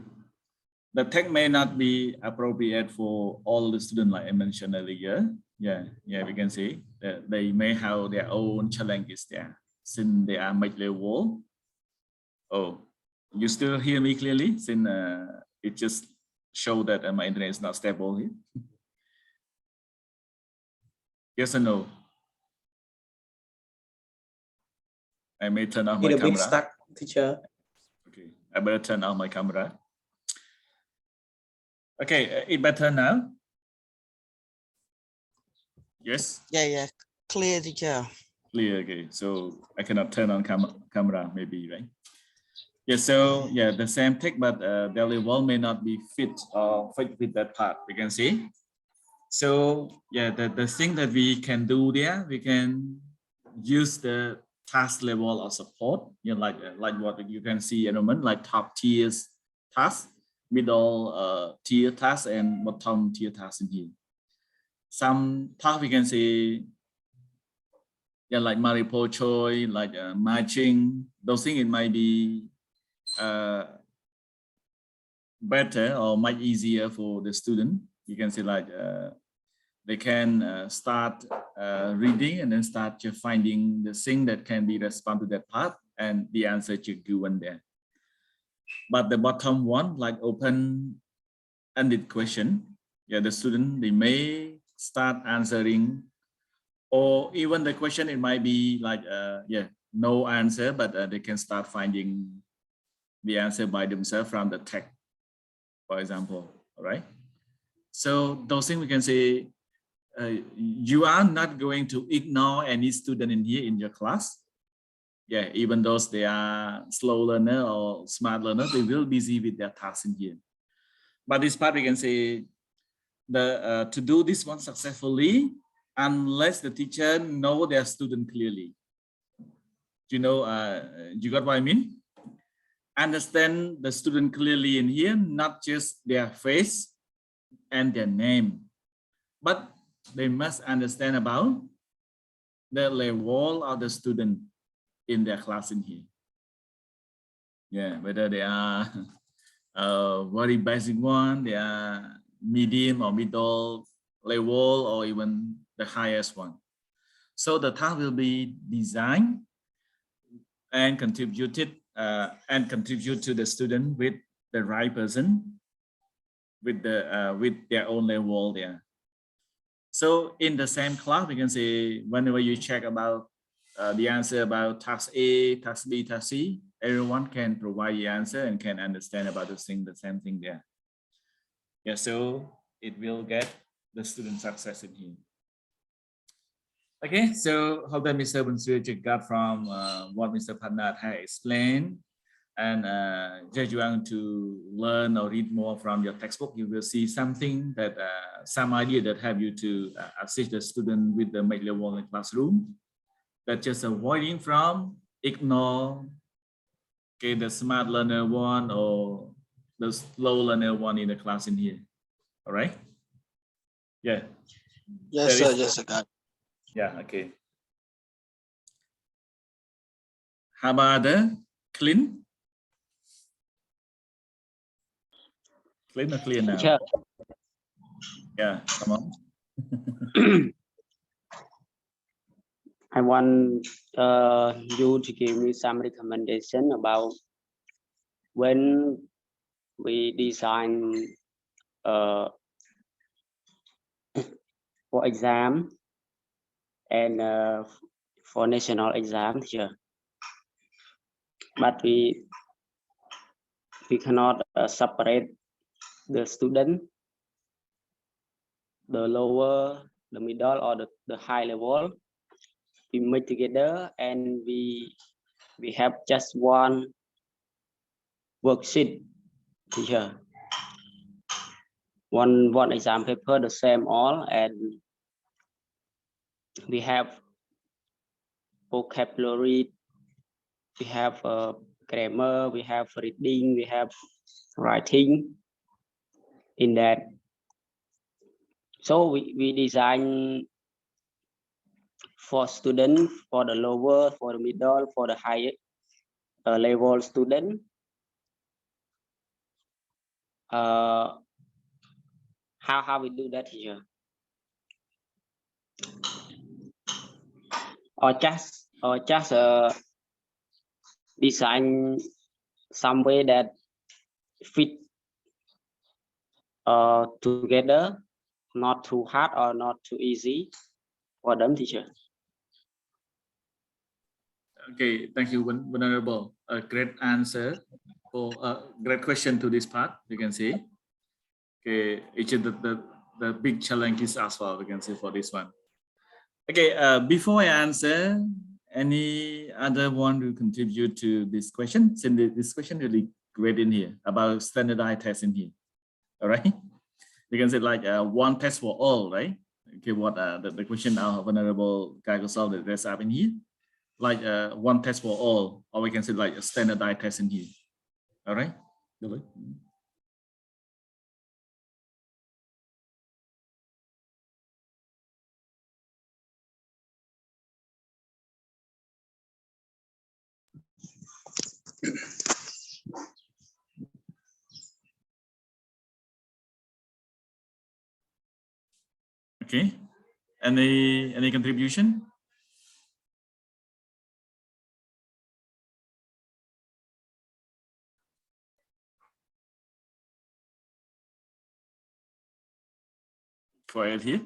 the text may not be appropriate for all the students, like I mentioned earlier. Yeah, we can see that they may have their own challenges there since they are mid-level. Oh, you still hear me clearly? Since it just showed that my internet is not stable here. Yes or no? I may turn off my Need a bit camera. stuck, teacher. Okay, I better turn off my camera. Okay, it better now? Yes? Yeah. Clear, teacher. Clear, okay. So I cannot turn on camera maybe, right? Yeah, so yeah, the same text, but their level may not be fit with that part, we can see. So yeah, the thing that we can do there, we can use the task level of support, you know, like what you can see in a moment, like top tiers task, middle tier task, and bottom tier task in here. Some task we can say, yeah, like multiple choice, like matching. Those things it might be better or much easier for the student. You can say like they can start reading and then start finding the thing that can be respond to that part and the answer to given there. But the bottom one, like open-ended question, yeah, the student, they may start answering, or even the question, it might be like, yeah, no answer, but they can start finding the answer by themselves from the text, for example, all right? So those things we can say, you are not going to ignore any student in here in your class. Yeah, even those they are slow learner or smart learner, they will be busy with their tasks in here. But this part we can say to do this one successfully, unless the teacher know their student clearly. You know, you got what I mean? Understand the student clearly in here, not just their face and their name, but they must understand about the level of the student in their class in here. Yeah, whether they are very basic one, they are medium or middle level, or even the highest one. So the task will be designed and contributed and contribute to the student with the right person with their own level there. So in the same class, we can say whenever you check about the answer about task A, task B, task C, everyone can provide the answer and can understand about the same thing there. Yeah, so it will get the student success in here. Okay, so hope that Mr. Bunsuji got from what Mr. Padnat has explained. And just you want to learn or read more from your textbook, you will see something that some idea that help you to assist the student with the mid level in the classroom. That just avoiding from ignore the smart learner one or the slow learner one in the class in here. All right. Yeah. Yes, sir. Yes, sir. Yeah. Okay. How about the clean? Clean or clear now? Teacher. Yeah. Come on. I want you to give me some recommendation about when we design for exam and for national exam here, but we cannot separate the student, the lower, the middle, or the high level. We meet together and we have just one worksheet here, one exam paper, the same all, and we have vocabulary, we have grammar, we have reading, we have writing in that. So we design for students, for the lower, for the middle, for the higher level student. How we do that here? Or just design some way that fit together, not too hard or not too easy for them, teacher. Okay, thank you, Venerable. A great answer for a great question to this part, you can see. Okay, each of the big challenges as well, we can see for this one. Okay, before I answer, any other one to contribute to this question? Since this question really great in here about standardized tests in here. All right, you can say like one test for all, right? Okay, what the question our Venerable Gaigosol that there's up in here, like one test for all, or we can say like a standardized test in here. All right, really? Okay, any contribution? Quiet here.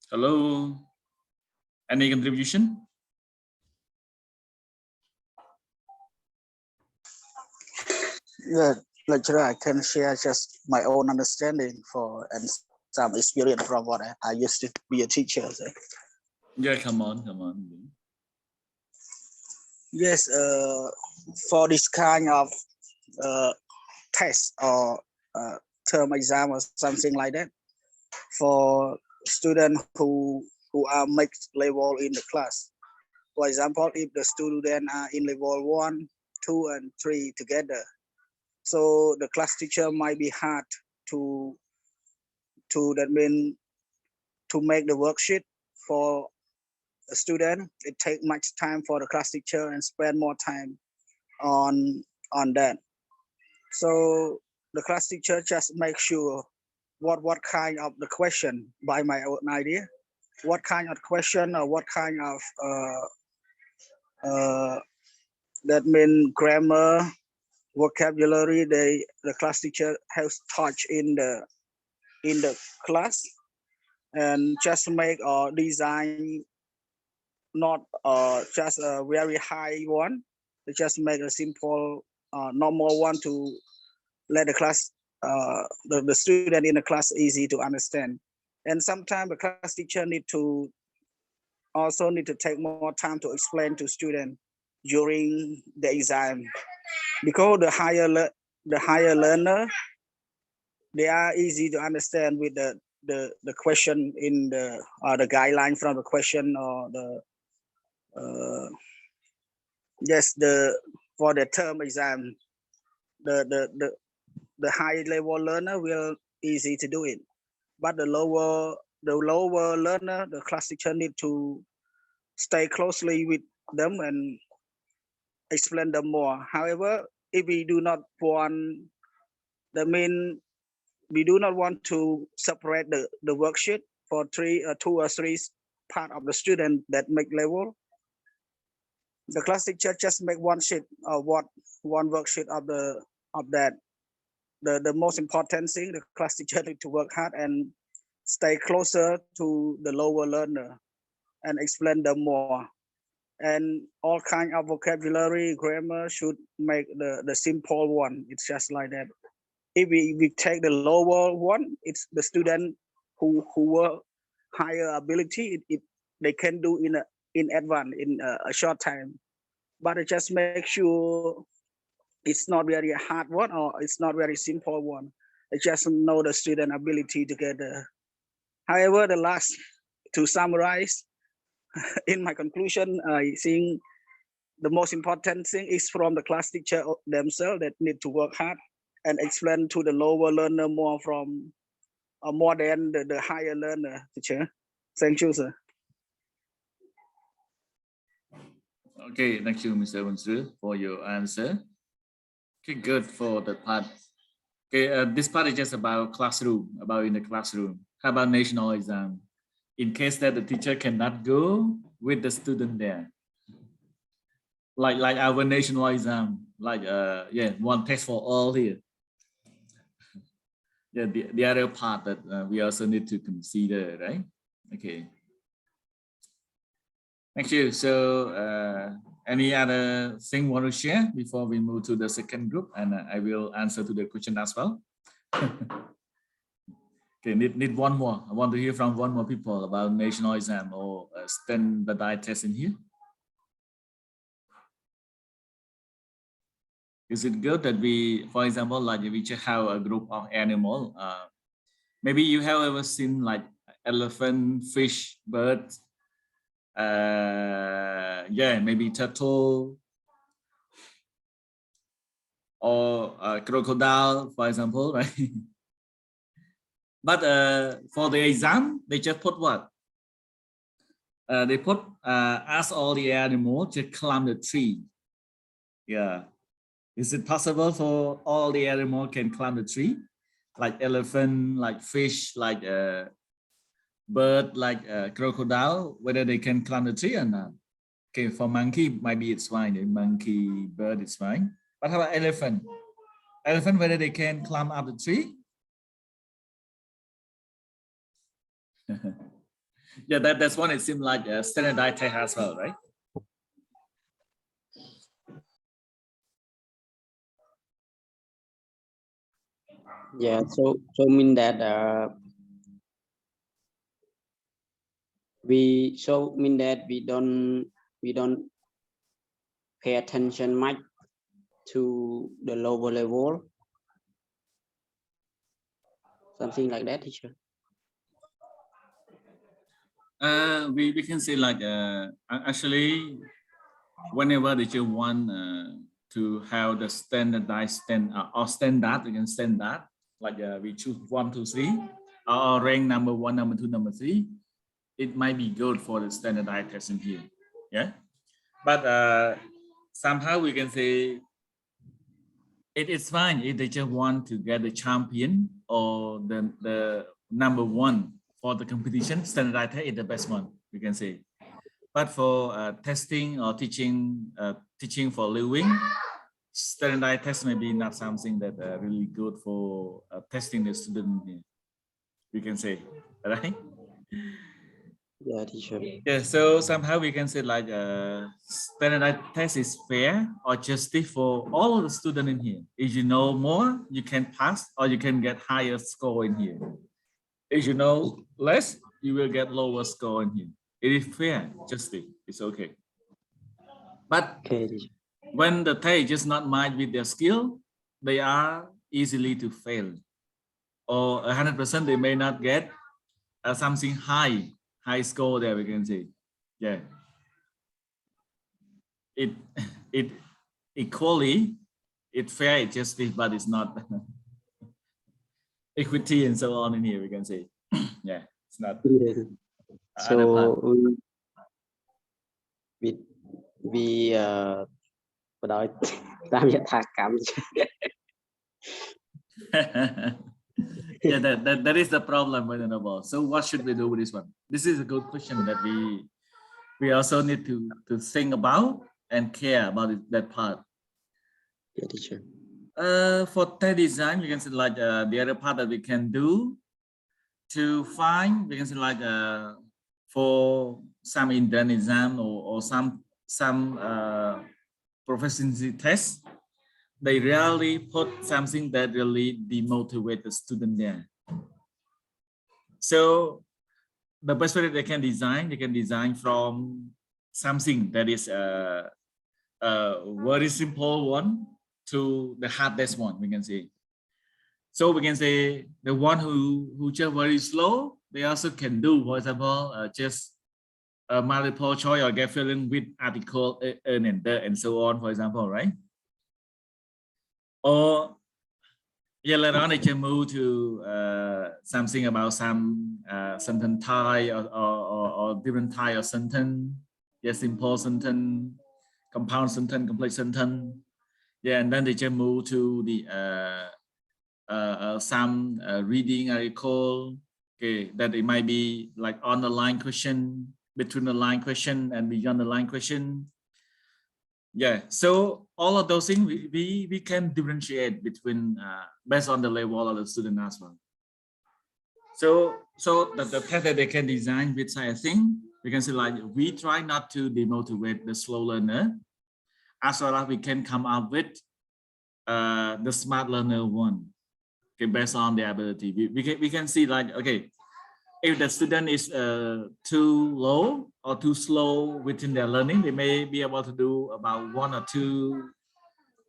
Hello, any contribution? Yeah, lecturer, I can share just my own understanding and some experience from what I used to be a teacher. So. Yeah, come on. Yes, for this kind of test or term exam or something like that, for students who are mixed level in the class. For example, if the students are in level 1, 2, and 3 together, so the class teacher might be hard to make the worksheet for a student. It take much time for the class teacher and spend more time on that. So the class teacher just make sure what kind of the question by my own idea, what kind of question or what kind of that mean grammar, vocabulary the class teacher has taught in the class, and just make or design not just a very high one. They just make a simple normal one to let the class the student in the class easy to understand. And sometimes the class teacher also need to take more time to explain to student during the exam, because the higher learner, they are easy to understand with the question in the guideline from the question, or the yes, for the term exam, the high level learner will easy to do it, but the lower learner, the class teacher need to stay closely with them and explain them more. However, if we do not want, we do not want to separate the worksheet for two or three part of the student that make level. The class teacher just make one sheet of one worksheet of that. The most important thing, the class teacher need to work hard and stay closer to the lower learner and explain them more. And all kind of vocabulary, grammar should make the simple one. It's just like that. If we take the lower one, it's the student who were higher ability, they can do in advance in a short time. But it just make sure it's not very hard one or it's not very simple one. I just know the student ability together. However, the last, to summarize, in my conclusion, I think the most important thing is from the class teacher themselves that need to work hard and explain to the lower learner more more than the higher learner, teacher. Thank you, sir. Okay, thank you, Mr. Wonsu, for your answer. Okay, good for the part. Okay, this part is just about classroom, about in the classroom. How about national exam? In case that the teacher cannot go with the student there, like our national exam, like yeah, one test for all here. Yeah, the other part that we also need to consider, right? Okay. Thank you. So any other thing want to share before we move to the second group, and I will answer to the question as well. Okay, need one more. I want to hear from one more people about national exam or standardized test in here. Is it good that we, for example, like if we just have a group of animal, maybe you have ever seen like elephant, fish, bird, yeah, maybe turtle or crocodile, for example, right? But for the exam, they just put what? They put ask all the animals to climb the tree. Yeah. Is it possible for all the animals can climb the tree? Like elephant, like fish, like bird, like crocodile, whether they can climb the tree or not? Okay, for monkey, maybe it's fine. The monkey, bird is fine. But how about elephant? Elephant, whether they can climb up the tree? Yeah, that's one. It seems like a standardized test as well, right? Yeah, so mean that we don't pay attention much to the lower level, something like that, teacher. We can say like actually whenever that you want to have the standardized standard, you can standard like we choose 1, 2, 3 or rank number 1, number 2, number 3. it might be good for the standardized test in here. Yeah, but somehow we can say it is fine if they just want to get the champion or the number one for the competition. Standardized test is the best one, we can say. But for testing or teaching for living, standardized test may be not something that really good for testing the student here, we can say, right? Yeah, teacher. Yeah, so somehow we can say like standardized test is fair or justice for all the students in here. If you know more, you can pass or you can get higher score in here. If you know less, you will get lower score in here. It is fair, justice, it's okay. But Okay, teacher. when the test is not matched with their skill, they are easily to fail. Or 100% they may not get something high score there, we can say. Yeah. It equally, it's fair, it's justice, but it's not equity and so on in here, we can say. Yeah, it's not Yeah. other part. So we nói tam giác thạc cảm. Yeah, that is the problem with the. So what should we do with this one? This is a good question that we also need to think about and care about that part. Yeah, teacher. For test design, we can say like the other part that we can do to find, we can say like for some intern exam or some proficiency test, they really put something that really demotivate the student there. So the best way that they can design from something that is a very simple one to the hardest one, we can say. So we can say the one who just very slow, they also can do, for example, just a multiple choice or get filling with article and so on, for example, right? Or yeah, later on they can move to something about some sentence type or different type of sentence. Yeah, simple sentence, compound sentence, complete sentence. Yeah, and then they just move to the some reading article. Okay, that it might be like on the line question, between the line question and beyond the line question. Yeah, so all of those things we can differentiate between based on the level of the student as well. So the test that they can design with I think we can say like we try not to demotivate the slow learner, as well as we can come up with the smart learner one. Okay, based on their ability, we can see like, okay, if the student is too low or too slow within their learning, they may be able to do about 1 or 2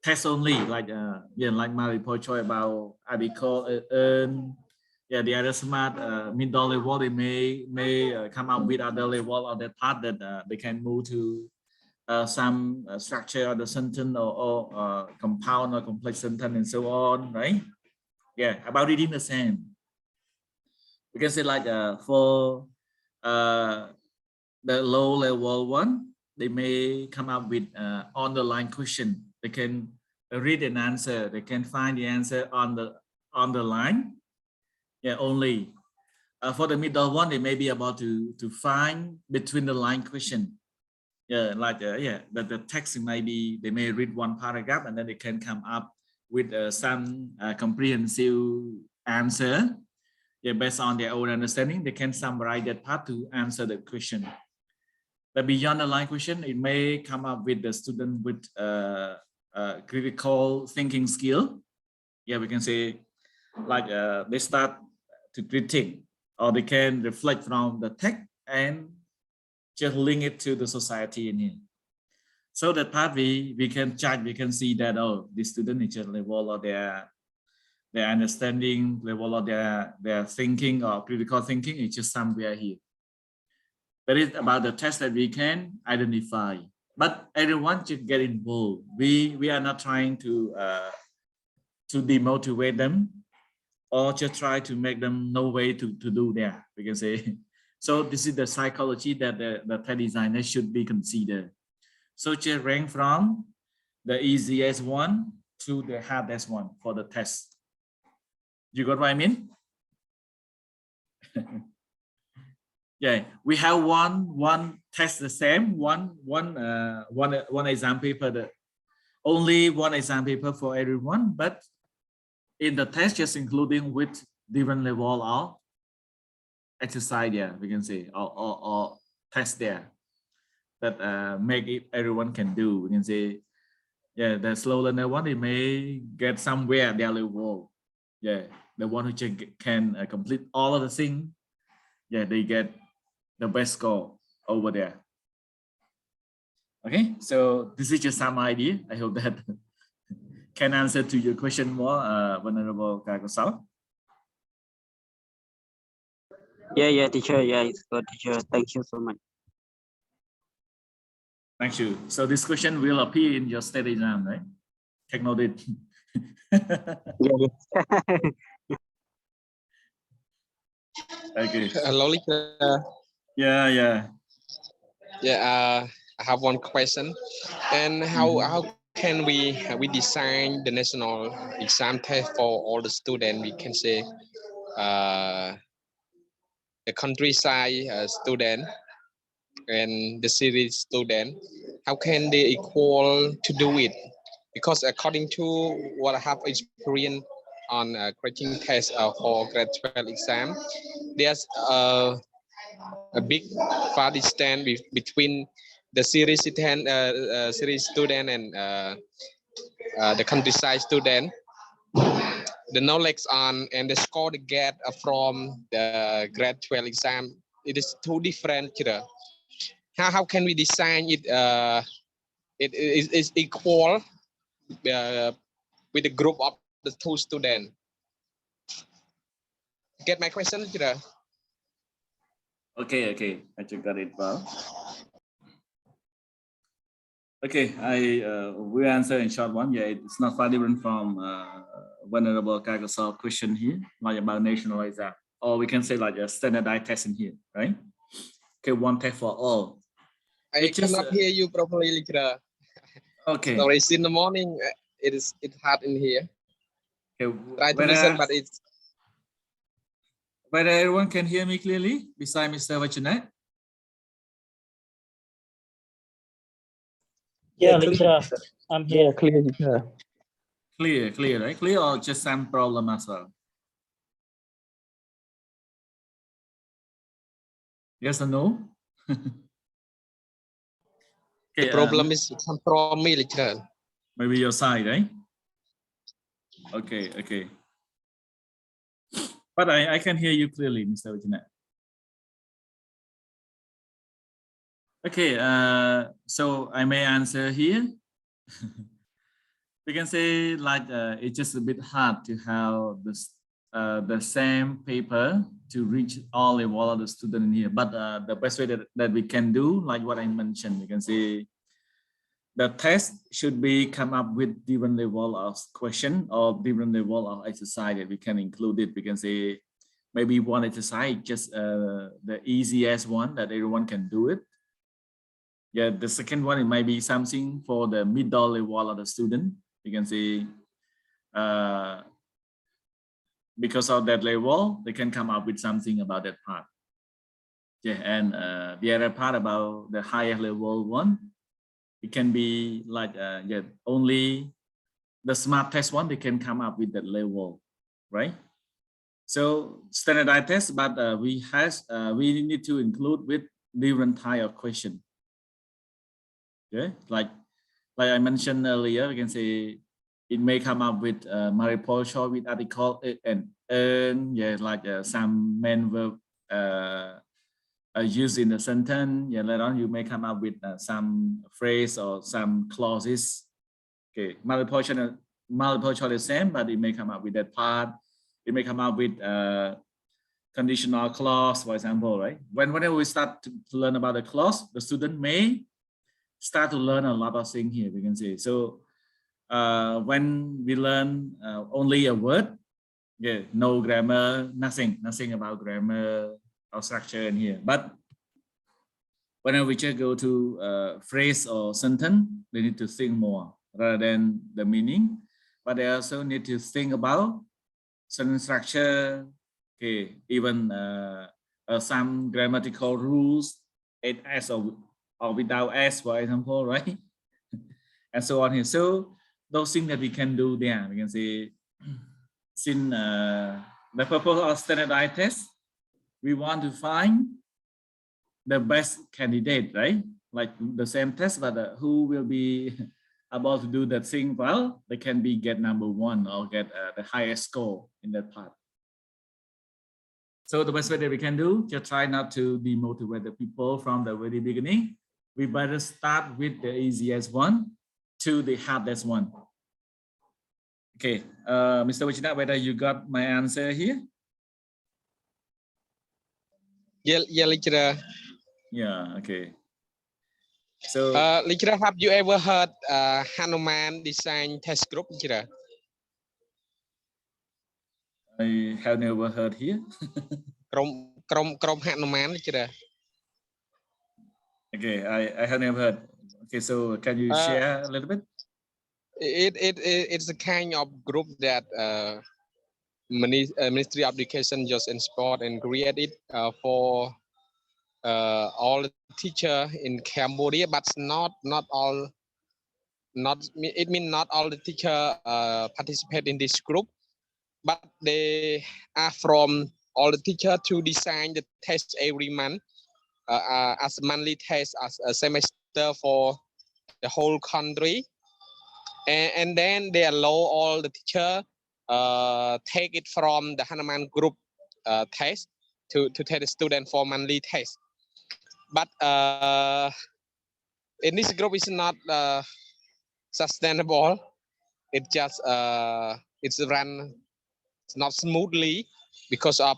tests only, like yeah, like multiple choice about article yeah, the other smart middle level, they may come up with other level of that part that they can move to some structure of the sentence or compound or complex sentence and so on, right? Yeah, about reading the same. We can say like for the low level one, they may come up with on the line question. They can read an answer. They can find the answer on the line. Yeah, only. For the middle one, they may be able to find between the line question. Yeah, like yeah, the text might be, they may read one paragraph and then they can come up with some comprehensive answer. Yeah, based on their own understanding, they can summarize that part to answer the question. But beyond the line question, it may come up with the student with critical thinking skill. Yeah, we can say like they start to critique, or they can reflect from the text and just link it to the society in here. So that part we can judge, we can see that, oh, the student is just level of their understanding, level of their thinking or critical thinking is just somewhere here. But it's about the test that we can identify. But everyone should get involved. We are not trying to demotivate them or just try to make them no way to do that. We can say So this is the psychology that the test designer should be considered. So just rank from the easiest one to the hardest one for the test. You got what I mean? Yeah, we have one test the same, one exam paper, only one exam paper for everyone, but in the test just including with different level of exercise, yeah, we can say, or test there that make it everyone can do. We can say, yeah, the slow learner one, they may get somewhere their level. Yeah, the one who can complete all of the things, yeah, they get the best score over there. Okay, so this is just some idea. I hope that can answer to your question more, Venerable Kakosal. Yeah, teacher. Yeah, it's good, teacher. Thank you so much. Thank you. So this question will appear in your state exam, right? Take note. Yeah. Okay. Hello, Yeah. I have one question. And how can we design the national exam test for all the students? We can say the countryside student and the city student. How can they equal to do it? Because according to what I have experienced on creating tests for grade 12 exam, there's a big far distance between the series student and the countryside student. The knowledge on and the score they get from the grade 12 exam, it is too different. How can we design it? It is equal with the group of the two students. Get my question, Okay. I just got it well. Okay, I will answer in short one. Yeah, it's not far different from Venerable Kakosal question here, like about national exam, or we can say like a standardized test in here, right? Okay, one test for all. I cannot hear you properly, Okay. Sorry, in the morning it's hard in here. Okay. Try to listen, but it's. Whether everyone can hear me clearly, besides Mr. Vachanak? Yeah, lecturer, I'm here. Clear, teacher. Clear, right? Clear or just some problem as well? Yes or no? Okay, The problem is come from me, lecturer. Maybe your side, right? Okay. But I can hear you clearly, Mr. Vachanak. Okay, so I may answer here. We can say like it's just a bit hard to have this the same paper to reach all level of the student in here. But the best way that we can do, like what I mentioned, we can say the test should be come up with different level of question or different level of exercise that we can include it. We can say maybe one exercise, just the easiest one that everyone can do it. Yeah, the second one, it might be something for the middle level of the student. You can see because of that level, they can come up with something about that part. Yeah, and the other part about the higher level one, it can be like yeah, only the smart test one, they can come up with that level, right? So standardized test, but we need to include with different type of question. Yeah, like I mentioned earlier, we can say it may come up with multiple choice with article and yeah, like some main verb used in the sentence. Yeah, later on you may come up with some phrase or some clauses. Okay, multiple choice the same, but it may come up with that part. It may come up with conditional clause, for example, right? Whenever we start to learn about the clause, the student may start to learn a lot of things here, we can say. So when we learn only a word, yeah, no grammar, nothing about grammar, or structure in here. But whenever we just go to phrase or sentence, they need to think more rather than the meaning. But they also need to think about sentence structure. Okay, even some grammatical rules, it as or without s, for example, right? And so on here. So those things that we can do there, we can say, since the purpose of standardized test, we want to find the best candidate, right? Like the same test, but who will be able to do that thing well, they can be get #1 or get the highest score in that part. So the best way that we can do, just try not to demotivate the people from the very beginning. We better start with the easiest one to the hardest one. Okay, Mr. Wichita, whether you got my answer here? Yeah, lecturer. Yeah, okay. So, lecturer, have you ever heard Hanuman design test group, lecturer? I have never heard here. Krom Hanuman, lecturer. Okay, I have never heard. Okay, so can you share a little bit? It's a kind of group that Ministry of Education just in sport and created for all the teacher in Cambodia, but not all. It means not all the teacher participate in this group, but they are from all the teacher to design the test every month as a monthly test, as a semester for the whole country, and then they allow all the teacher take it from the Hanuman group test to take the student for monthly test. But in this group is not sustainable. It just it's run not smoothly because of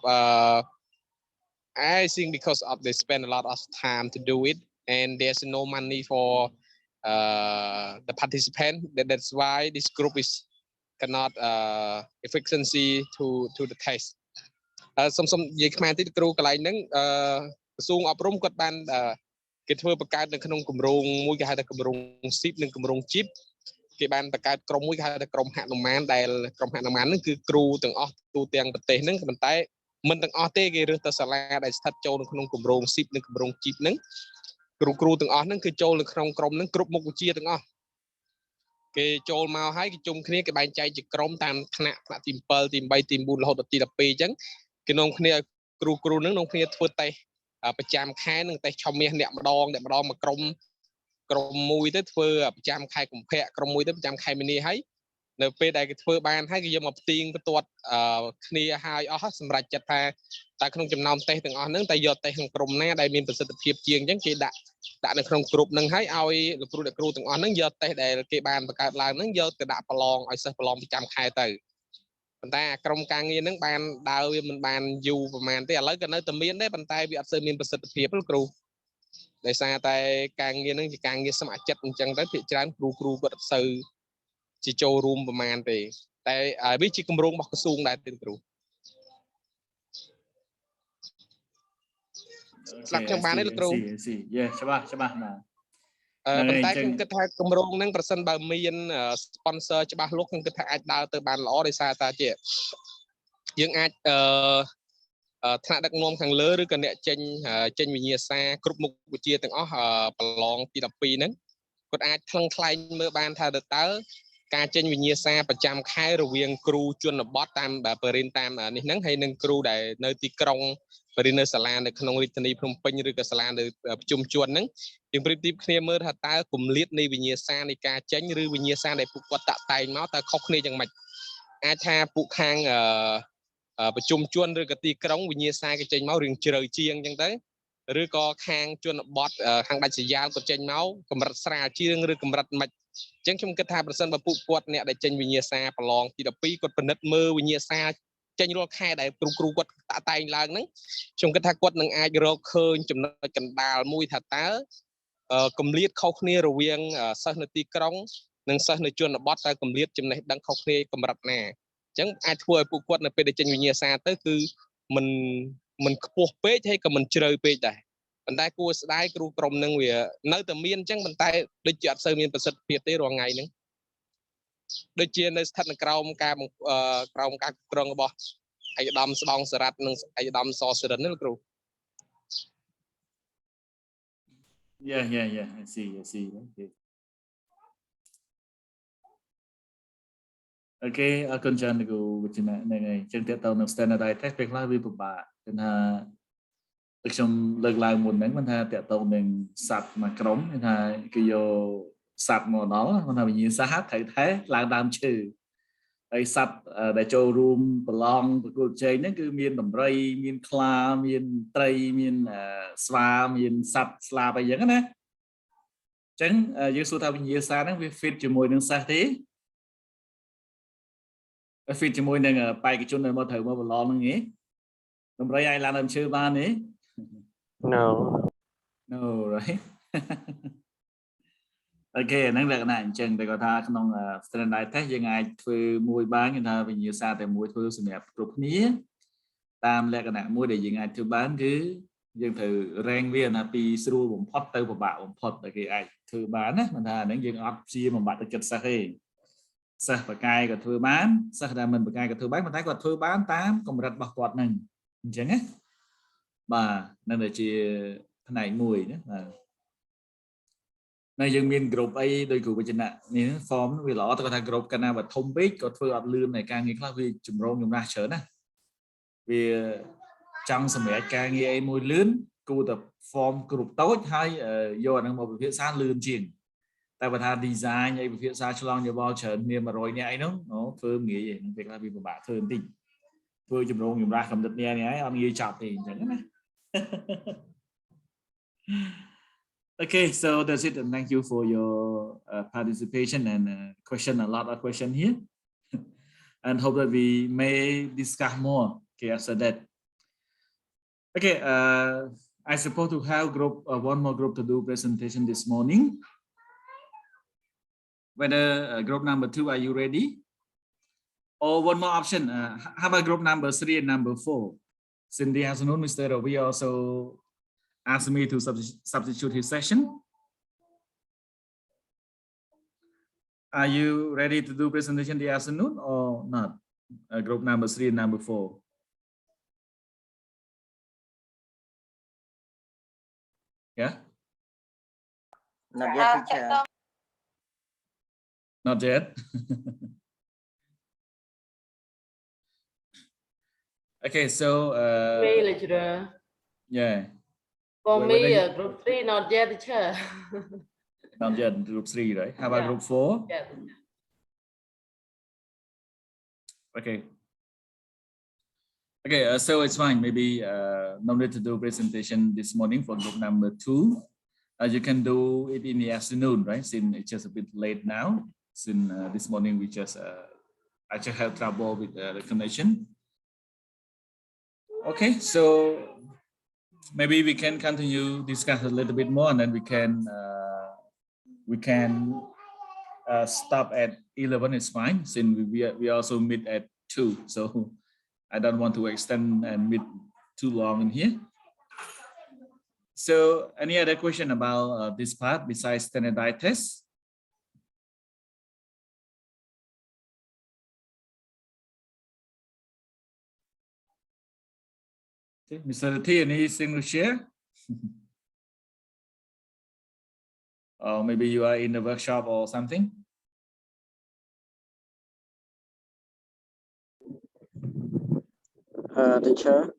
I think because of they spend a lot of time to do it, and there's no money for the participant. That's why this group is cannot efficiency to the test. សុំនិយាយខ្មែរតិចគ្រូកន្លែងហ្នឹងក្រសួងអប់រំគាត់បានគេធ្វើបង្កើតនៅក្នុងគម្រោងមួយគេហៅថាគម្រោង SIP និងគម្រោង JIP គេបានបង្កើតក្រុមមួយគេហៅថាក្រុមហនុមានដែលក្រុមហនុមានហ្នឹងគឺគ្រូទាំងអស់ទូទាំងប្រទេសហ្នឹងប៉ុន្តែមិនទាំងអស់ទេគេរើសទៅសាលាដែលស្ថិតចូលនៅក្នុងគម្រោង SIP និងគម្រោង JIP ហ្នឹងគ្រូទាំងអស់ហ្នឹងគឺចូលនៅក្នុងក្រុមហ្នឹងគ្រប់មុខវិជ្ជាទាំងអស់គេចូលមកហើយគេជុំគ្នាគេបែងចែកជាក្រុមតាមថ្នាក់ទី7ទី8ទី4រហូតដល់ទី12អញ្ចឹងគេនាំគ្នាគ្រូហ្នឹងនាំគ្នាធ្វើតេស្តប្រចាំខែនឹងតេស្តឆមាសអ្នកម្ដងមកក្រុមមួយទៅធ្វើប្រចាំខែកុម្ភៈក្រុមមួយទៅប្រចាំខែមីនាហើយនៅពេលដែលគេធ្វើបានហើយគេយកមកផ្ទៀងបន្ទាត់គ្នាហើយអស់សម្រាប់ចិត្តថាតែក្នុងចំណោមតេស្តទាំងអស់ហ្នឹងតែយកតេស្តក្នុងក្រុមណាដែលមានប្រសិទ្ធភាពជាងអញ្ចឹងគេដាក់នៅក្នុងក្រុមហ្នឹងហើយឲ្យលោកគ្រូអ្នកគ្រូទាំងអស់ហ្នឹងយកតេស្តដែលគេបានបង្កើតឡើងហ្នឹងយកទៅដាក់ប្រឡងឲ្យសិស្សប្រឡងប្រចាំខែទៅប៉ុន្តែក្រុមការងារហ្នឹងបានដើរវាមិនបានយូរប្រហែលទេឥឡូវក៏នៅតែមានដែរប៉ុន្តែវាអត់សូវមានប្រសិទ្ធភាពលោកគ្រូដោយសារតែការងារហ្នឹងជាការងារស្ម័គ្រចិត្តអញ្ចឹងទៅភាគច្រើនគ្រូគាត់អត់សូវជាចូលរួមប្រហែលទេតែវាជាគម្រោងរបស់ក្រសួងដែរទេគ្រូស្ដាប់ខ្ញុំបានទេលោកគ្រូយេច្បាស់ណាប៉ុន្តែខ្ញុំគិតថាគម្រោងហ្នឹងប្រសិនបើមាន sponsor ច្បាស់លាស់ខ្ញុំគិតថាអាចដើរទៅបានល្អដោយសារតែជាយើងអាចថ្នាក់ដឹកនាំខាងលើឬក៏អ្នកចេញវិញ្ញាសាគ្រប់មុខវិជ្ជាទាំងអស់ប្រឡងទី12ហ្នឹងគាត់អាចថ្លឹងថ្លែងមើលបានថាតើការចេញវិញ្ញាសាប្រចាំខែរវាងគ្រូជនបទតាមបរិញ្ញាតាមនេះហ្នឹងហើយនឹងគ្រូដែលនៅទីក្រុងបរិញ្ញានៅសាលានៅក្នុងរាជធានីភ្នំពេញឬក៏សាលានៅប្រជុំជួនហ្នឹងយើងប្រៀបធៀបគ្នាមើលថាតើគម្លាតនៃវិញ្ញាសានៃការចេញឬវិញ្ញាសាដែលពួកគាត់តាក់តែងមកតើខុសគ្នាយ៉ាងម៉េចអាចថាពួកខាងប្រជុំជួនឬក៏ទីក្រុងវិញ្ញាសាគេចេញមករឿងជ្រៅជាងអញ្ចឹងទៅឬក៏ខាងជនបទខាងដាច់ស្រយាលគាត់ចេញមកកម្រិតស្រាលជាងឬកម្រិតមិនអញ្ចឹងខ្ញុំគិតថាប្រសិនបើពួកគាត់អ្នកដែលចេញវិញ្ញាសាប្រឡងទី12គាត់ពិនិត្យមើលវិញ្ញាសាចេញរាល់ខែដែលគ្រូគាត់តាក់តែងឡើងហ្នឹងខ្ញុំគិតថាគាត់នឹងអាចរកឃើញចំណុចកណ្ដាលមួយថាតើគម្លាតខុសគ្នារវាងសិស្សនៅទីក្រុងនិងសិស្សនៅជនបទតើគម្លាតចំណេះដឹងខុសគ្នាកម្រិតណាអញ្ចឹងអាចធ្វើឲ្យពួកគាត់នៅពេលដែលចេញវិញ្ញាសាទៅគឺ mình ខ្ពស់ពេកហើយក៏មិនជ្រៅពេកដែរប៉ុន្តែគួរស្ដាយគ្រូក្រុមនឹងវានៅតែមានអញ្ចឹងប៉ុន្តែដូចជាអត់សូវមានប្រសិទ្ធភាពទេរាល់ថ្ងៃហ្នឹងដូចជានៅស្ថិតនៅក្រោមការគ្រប់គ្រងរបស់ឯកឧត្តមស្បោងសរ៉ាត់និងឯកឧត្តមសសិរិនណាលោកគ្រូ Yeah, I see. Okay, អរគុណច្រើនលោកគ្រូវិជ្ជាហ្នឹងហើយអញ្ចឹងតើតើនៅ standardized test ពេលខ្លះវាពិបាកគឺថាដូចខ្ញុំលើកឡើងមុនហ្នឹងមិនថាតើតើនឹងសត្វមួយក្រុមគឺថាគេយកសត្វមកដល់គាត់ថាវិញ្ញាណសាស្ត្រត្រូវតែឡើងដើមឈើហើយសត្វដែលចូលរួមប្រឡងប្រកួតប្រជែងហ្នឹងគឺមានដំរីមានខ្លាមានត្រីមានស្វាមានសត្វស្លាបអីចឹងណាអញ្ចឹងយើងសួរថាវិញ្ញាណសាស្ត្រហ្នឹងវា fit ជាមួយនឹងសិស្សទេ fit ជាមួយនឹងបេក្ខជនដែលមកត្រូវមកប្រឡងហ្នឹងទេដំរីអាចឡើងដើមឈើបានទេ No right អូខេហ្នឹងលក្ខណៈអញ្ចឹងតែគាត់ថាក្នុង standardized test យើងអាចធ្វើមួយបានគឺថាវិញ្ញាសាតែមួយធ្វើសម្រាប់គ្រប់គ្នាតាមលក្ខណៈមួយដែលយើងអាចធ្វើបានគឺយើងត្រូវ rank វាថាពីស្រួលបំផុតទៅពិបាកបំផុតតែគេអាចធ្វើបានណាមិនថាហ្នឹងយើងអត់ព្យាបំបាក់ទឹកចិត្តសិស្សទេសិស្សបកាយក៏ធ្វើបានសិស្សដែលមិនបកាយក៏ធ្វើបានប៉ុន្តែគាត់ធ្វើបានតាមកម្រិតរបស់គាត់ហ្នឹងអញ្ចឹងណាបាទនឹងតែជាផ្នែកមួយណាបាទនៅយើងមាន group អីដោយគ្រូវចនៈនេះ form វាល្អតែគាត់ថា group កណ្ណាបើធំពេកក៏ធ្វើអត់លឿនតែការងារខ្លះវាចម្រូងចម្រាសច្រើនណាវាចង់សម្រាប់ការងារអីមួយលឿនគួរតែ form group តូចហើយយកអានឹងមកពិភាក្សាលឿនជាងតែបើថា design អីពិភាក្សាឆ្លងយោបល់ច្រើនគ្នា100នាក់អីហ្នឹងធ្វើងាយឯងពេលខ្លះវាពិបាកធ្វើបន្តិចធ្វើចម្រូងចម្រាសកំណត់នេះហើយអត់ងាយចាប់ទេអញ្ចឹងណា Okay, so that's it, and thank you for your participation and a lot of question here, and hope that we may discuss more. Okay, after that. Okay, I suppose to have group one more group to do presentation this morning. Whether group number 2, are you ready? Or one more option, how about group number 3 and number 4? Since the afternoon, Mr. Ravi also asked me to substitute his session. Are you ready to do presentation the afternoon or not? Group number 3 and number 4. Yeah? Not yet, teacher. Not yet. Okay, so yeah. For me, group 3 not yet, teacher. Not yet, group 3, right? How about group 4? Yeah. Okay. Okay, so it's fine. Maybe no need to do presentation this morning for group number 2. You can do it in the afternoon, right? Since it's just a bit late now. Since this morning we just I just have trouble with the connection. Okay, so maybe we can continue discuss a little bit more, and then we can stop at 11. It's fine since we also meet at 2. So I don't want to extend and meet too long in here. So any other question about this part besides standardized tests? Okay, Mr. T, anything to share? Or maybe you are in the workshop or something? Teacher.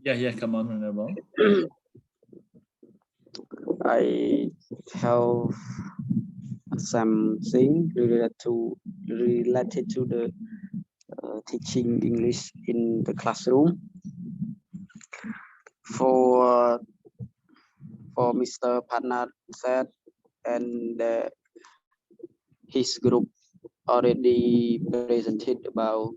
Yeah, come on, Honorable. I have something related to the teaching English in the classroom. For Mr. Panat said, and his group already presented about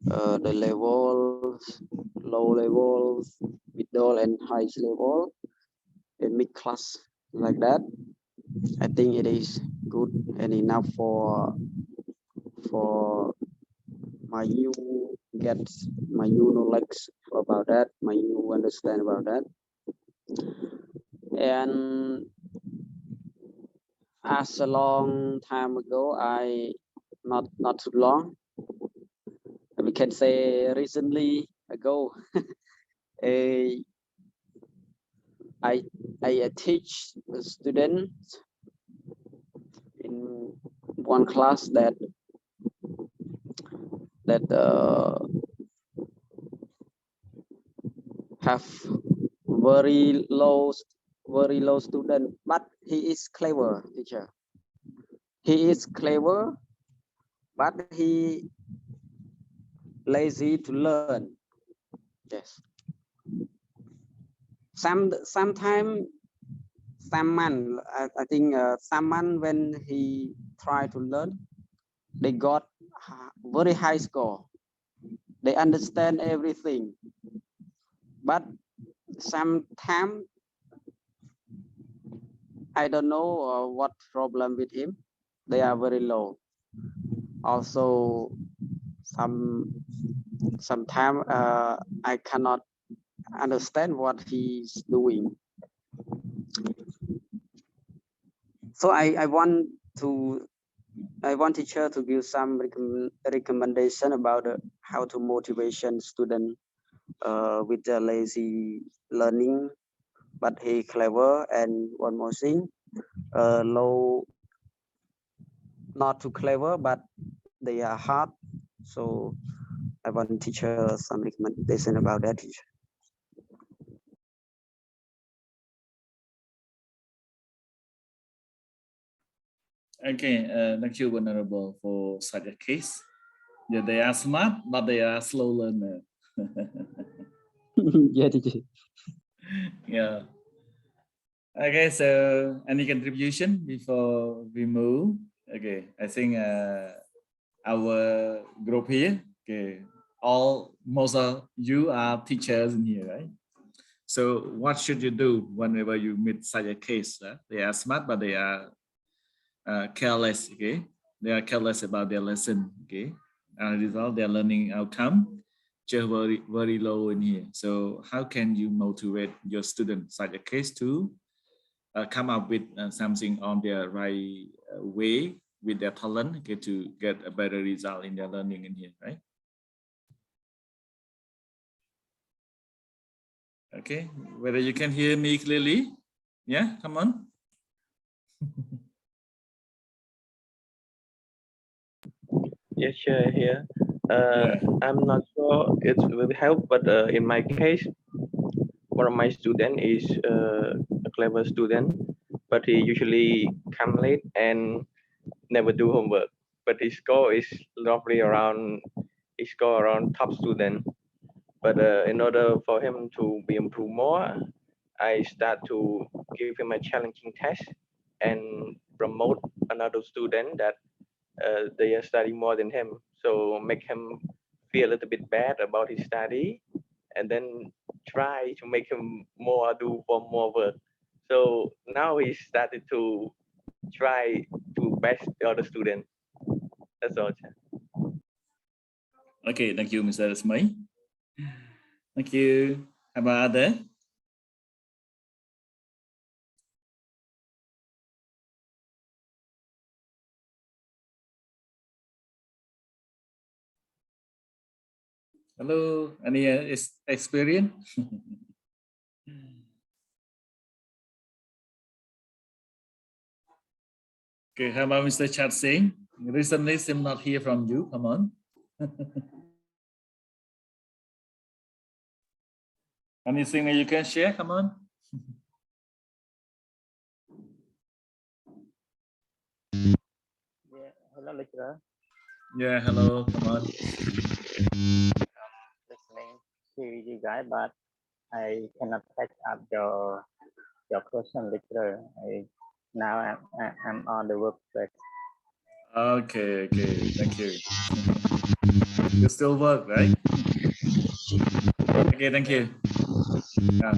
the levels, low levels, middle and high level, and mid class like that. I think it is good and enough for my new knowledge about that. You understand about that. And as a long time ago, not too long, we can say recently ago, I teach students in one class that have very low student, but he is clever teacher. He is clever, but he lazy to learn. Yes. Sometimes someone, I think someone when he try to learn, they got very high score. They understand everything, but sometimes I don't know what problem with him. They are very low. Also, sometimes I cannot understand what he's doing. So I want teacher to give some recommendation about how to motivation student with the lazy learning, but he clever. And one more thing, low, not too clever, but they are hard. So I want teacher some recommendation about that, teacher. Okay, thank you, Venerable, for such a case. Yeah, they are smart, but they are slow learner. Yeah, teacher. Yeah. Okay, so any contribution before we move? Okay, I think our group here, okay, most of you are teachers in here, right? So what should you do whenever you meet such a case? They are smart, but they are careless, okay? They are careless about their lesson, okay? As a result, their learning outcome just very low in here. So how can you motivate your students such a case to come up with something on their right way with their talent, okay, to get a better result in their learning in here, right? Okay, whether you can hear me clearly? Yeah, come on. Yes, sure, here. I'm not sure it will help, but in my case, one of my student is a clever student, but he usually come late and never do homework. But his score is roughly around, his score around top student. But in order for him to be improve more, I start to give him a challenging test and promote another student that they are studying more than him. So make him feel a little bit bad about his study, and then try to make him do more work. So now he started to try to best the other student. That's all. Okay, thank you, Mr. Ismail. Thank you. How about other? Hello, any experience? Okay, how about Mr. Chat Singh? Recently, seem not hear from you. Come on. Anything that you can share? Come on. Yeah, hello, lecturer. Yeah, hello. Come on. Listening to you guys, but I cannot catch up your question, lecturer. Now I'm on the workplace. Okay, okay. Thank you. You still work, right? Okay, thank you. Yeah.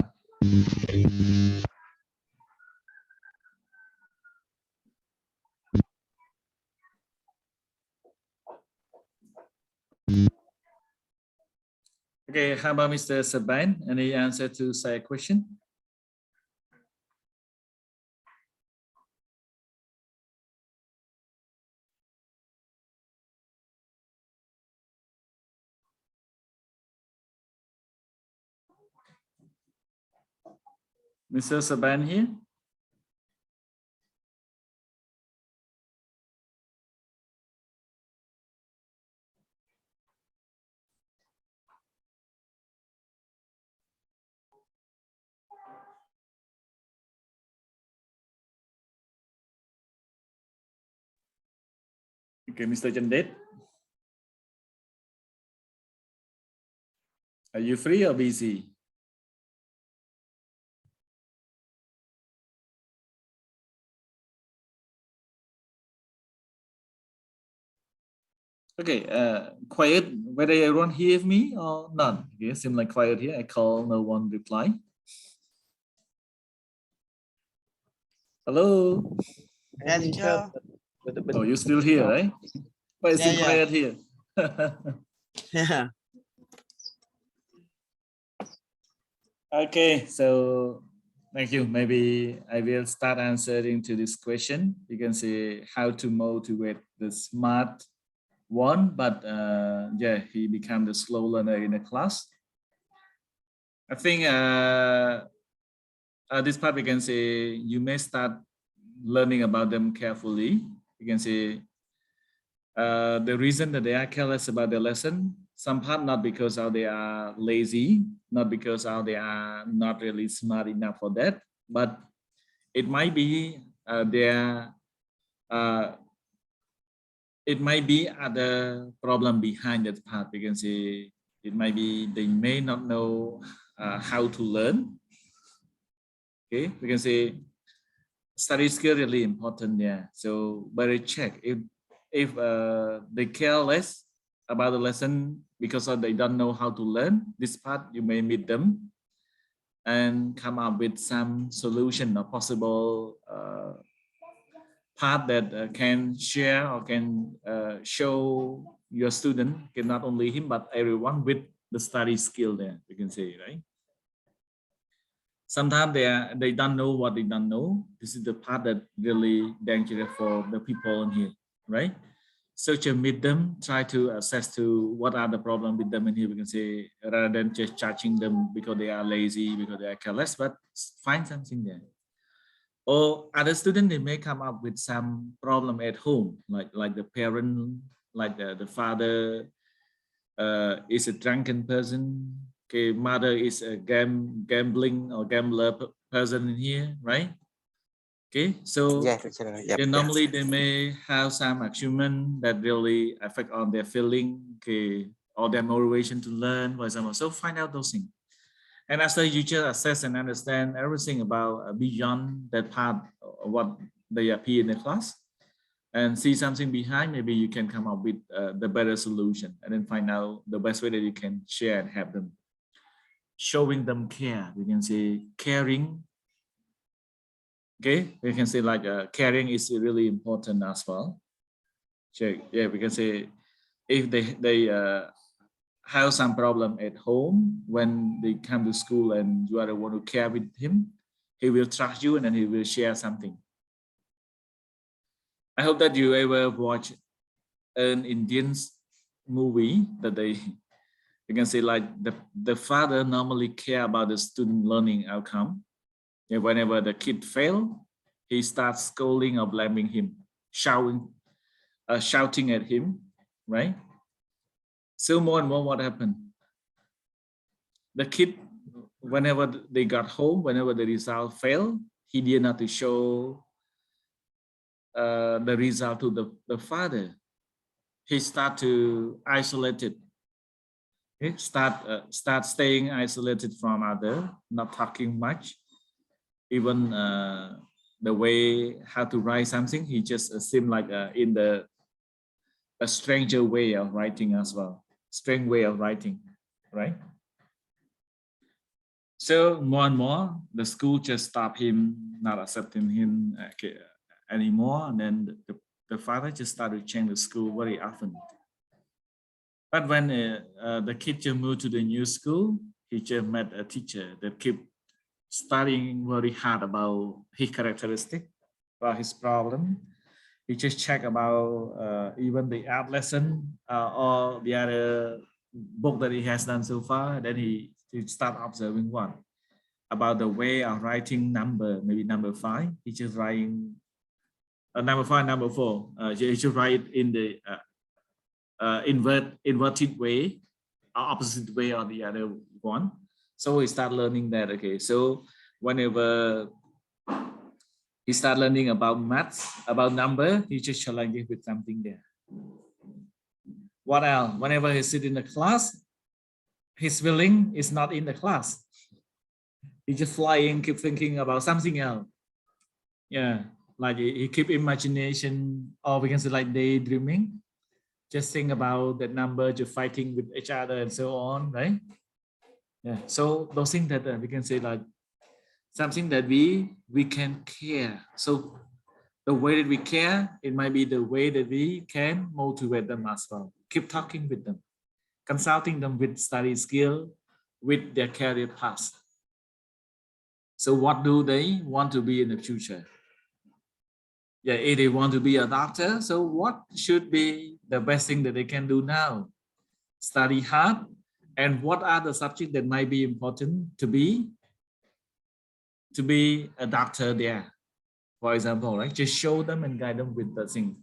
Okay, Okay, how about Mr. Sabine? Any answer to say question? Mr. Sabine here? Okay, Mr. Jandet. Are you free or busy? Okay, quiet, whether everyone hear me or not. Okay, seem like quiet here. I call, no one reply. Hello. Yeah, teacher. Oh, you're still here, right? But it seems Yeah. quiet here. Yeah. Okay, so thank you. Maybe I will start answering to this question. You can see how to motivate the smart one, but yeah, he became the slow learner in the class. I think this part we can say you may start learning about them carefully. You can say the reason that they are careless about the lesson, some part not because how they are lazy, not because how they are not really smart enough for that, but it might be it might be other problem behind that part. We can say it might be they may not know how to learn. Okay, we can say study skill really important. Yeah, so better check if they care less about the lesson because they don't know how to learn this part. You may meet them and come up with some solution or possible part that can share or can show your student, okay, not only him but everyone with the study skill there, we can say, right? Sometimes they don't know what they don't know. This is the part that really dangerous for the people in here, right? So to meet them, try to assess to what are the problem with them in here, we can say, rather than just judging them because they are lazy, because they are careless, but find something there. Or other students, they may come up with some problem at home, like the parent, like the father is a drunken person. Okay, mother is a gambling or gambler person in here, right? Okay, so normally they may have some achievement that really affect on their feeling, okay, or their motivation to learn, for example. So find out those things. And after you just assess and understand everything about beyond that part of what they appear in the class, and see something behind, maybe you can come up with the better solution, and then find out the best way that you can share and have them. Showing them care, we can say caring. Okay, we can say like caring is really important as well. So yeah, we can say if they have some problem at home, when they come to school and you are the one who care with him, he will trust you and then he will share something. I hope that you ever watch an Indian movie that you can say like the father normally care about the student learning outcome. Yeah, whenever the kid fail, he starts scolding or blaming him, shouting at him, right? So more and more, what happened? The kid, whenever they got home, whenever the result failed, he did not to show the result to the father. He start to isolate it. Okay? Start staying isolated from other, not talking much. Even the way how to write something, he just seemed like in a stranger way of writing as well. Strange way of writing, right? So more and more, the school just stopped him, not accepting him anymore. And then the father just started to change the school very often. But when the kid just moved to the new school, he just met a teacher that kept studying very hard about his characteristic, about his problem. He just check about even the art lesson or the other book that he has done so far. Then he start observing one about the way of writing number, maybe number 5. He just writing number 5, number 4. He should write in the inverted way, opposite way, or the other one. So he start learning that. Okay, so whenever he start learning about maths, about number, he just challenges with something there. What else? Whenever he sit in the class, his feeling is not in the class. He just flying, keep thinking about something else. Yeah, like he keep imagination, or we can say like daydreaming. Just think about that number, just fighting with each other and so on, right? Yeah, so those things that we can say like something that we can care. So the way that we care, it might be the way that we can motivate them as well. Keep talking with them, consulting them with study skill, with their career path. So what do they want to be in the future? Yeah, if they want to be a doctor, so what should be the best thing that they can do now? Study hard. And what are the subjects that might be important to be a doctor there? For example, right? Just show them and guide them with the thing.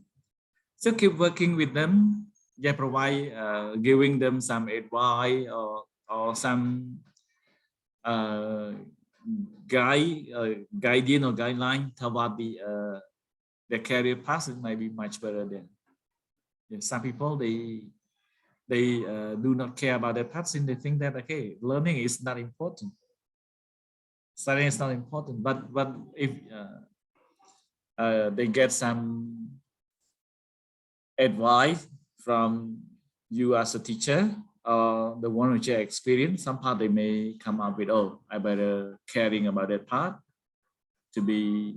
So keep working with them. Yeah, provide giving them some advice or some guidance or guideline about the career path. It might be much better than. Yeah, some people they do not care about their path, and they think that okay, learning is not important, studying is not important. But if they get some advice from you as a teacher or the one which has experience, some part they may come up with, oh, I better caring about that part to be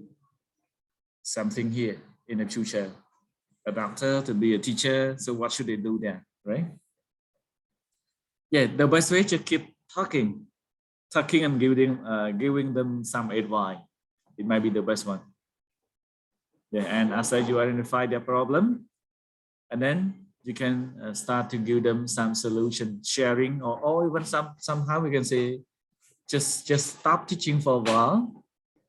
something here in the future, a doctor, to be a teacher. So what should they do there, right? Yeah, the best way to keep talking and giving them some advice. It might be the best one. Yeah, and after you identify their problem, and then you can start to give them some solution sharing, or even somehow we can say just stop teaching for a while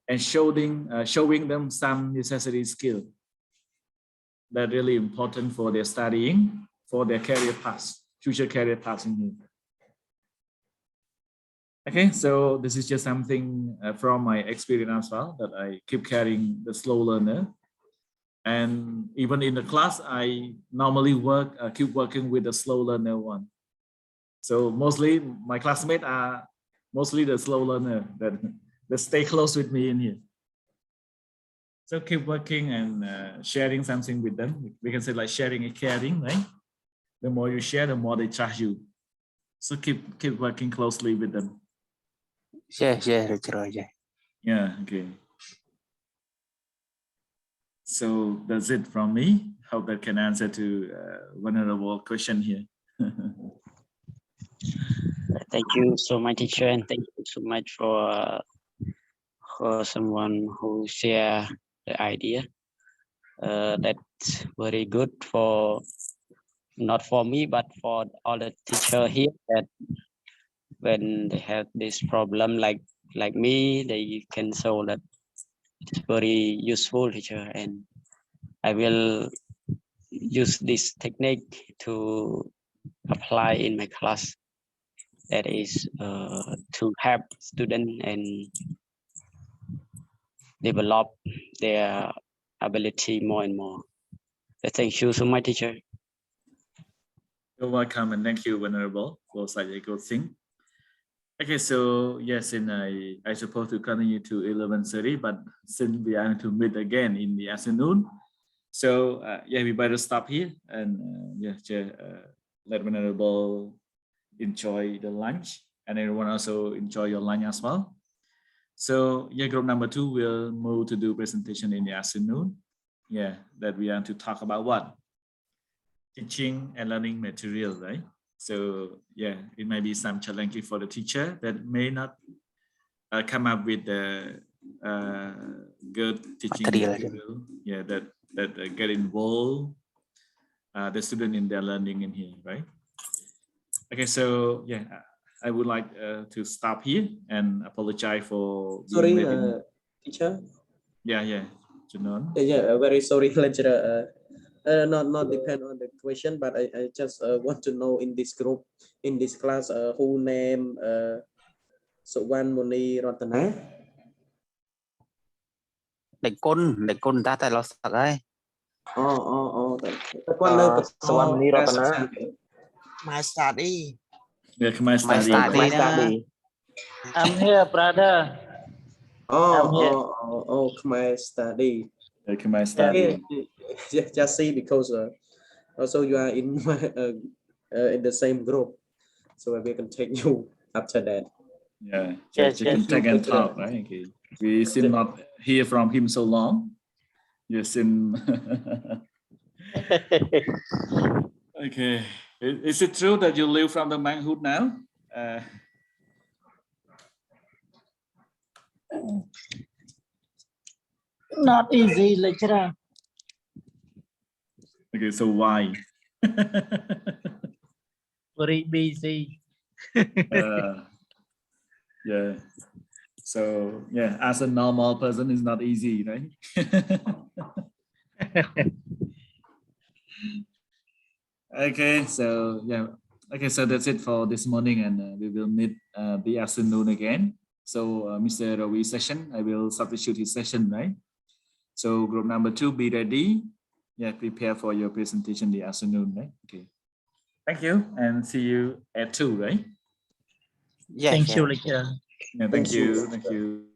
and showing them some necessary skill that really important for their studying, for their career path, future career path in here. Okay, so this is just something from my experience as well, that I keep carrying the slow learner. And even in the class, I normally keep working with the slow learner one. So mostly my classmates are mostly the slow learner that stay close with me in here. So keep working and sharing something with them. We can say like sharing and caring, right? The more you share, the more they trust you. So keep working closely with them. Yeah. Yeah, okay. So that's it from me. Hope that can answer to vulnerable question here. Thank you so much, teacher, and thank you so much for someone who share the idea. That's very good for not for me, but for all the teacher here, that when they have this problem like me, they can show that it's very useful, teacher, and I will use this technique to apply in my class. That is to help students and develop their ability more and more. Thank you so much, teacher. You're welcome, and thank you, Venerable, for such a good thing. Okay, so yes, and I supposed to continue to 11:30, but since we are to meet again in the afternoon, so yeah, we better stop here and let Venerable enjoy the lunch, and everyone also enjoy your lunch as well. So yeah, group number 2 will move to do presentation in the afternoon. Yeah, that we are to talk about what? teaching and learning material, right? So yeah, it might be some challenging for the teacher that may not come up with the good teaching material. Yeah, that get involved the student in their learning in here, right? Okay, so yeah, I would like to stop here and apologize for sorry, teacher. Yeah, Janon. Very sorry, lecturer. Not depend on the question, but I just want to know in this group, in this class, who name Suwan Muni Ratana. Đại côn ta tại lo sợ đấy. Suwan Muni Ratana. My study. Yeah, my study. My study. I'm here, brother. My study. My study. Just see because also you are in my in the same group, so we can take you after that. Yeah, just can take and talk, right? Okay. We still not hear from him so long. Yes, in. Okay. Is it true that you live from the manhood now? Not easy, lecturer. Okay, so why? Very busy. Yeah. So yeah, as a normal person, it's not easy, right? Okay, so yeah. Okay, so that's it for this morning, and we will meet the afternoon again. So Mr. Ravi's session, I will substitute his session, right? So group number 2, be ready. Yeah, prepare for your presentation the afternoon, right? Okay. Thank you, and see you at 2, right? Yes, Thank you, lecturer. Yeah, thank you.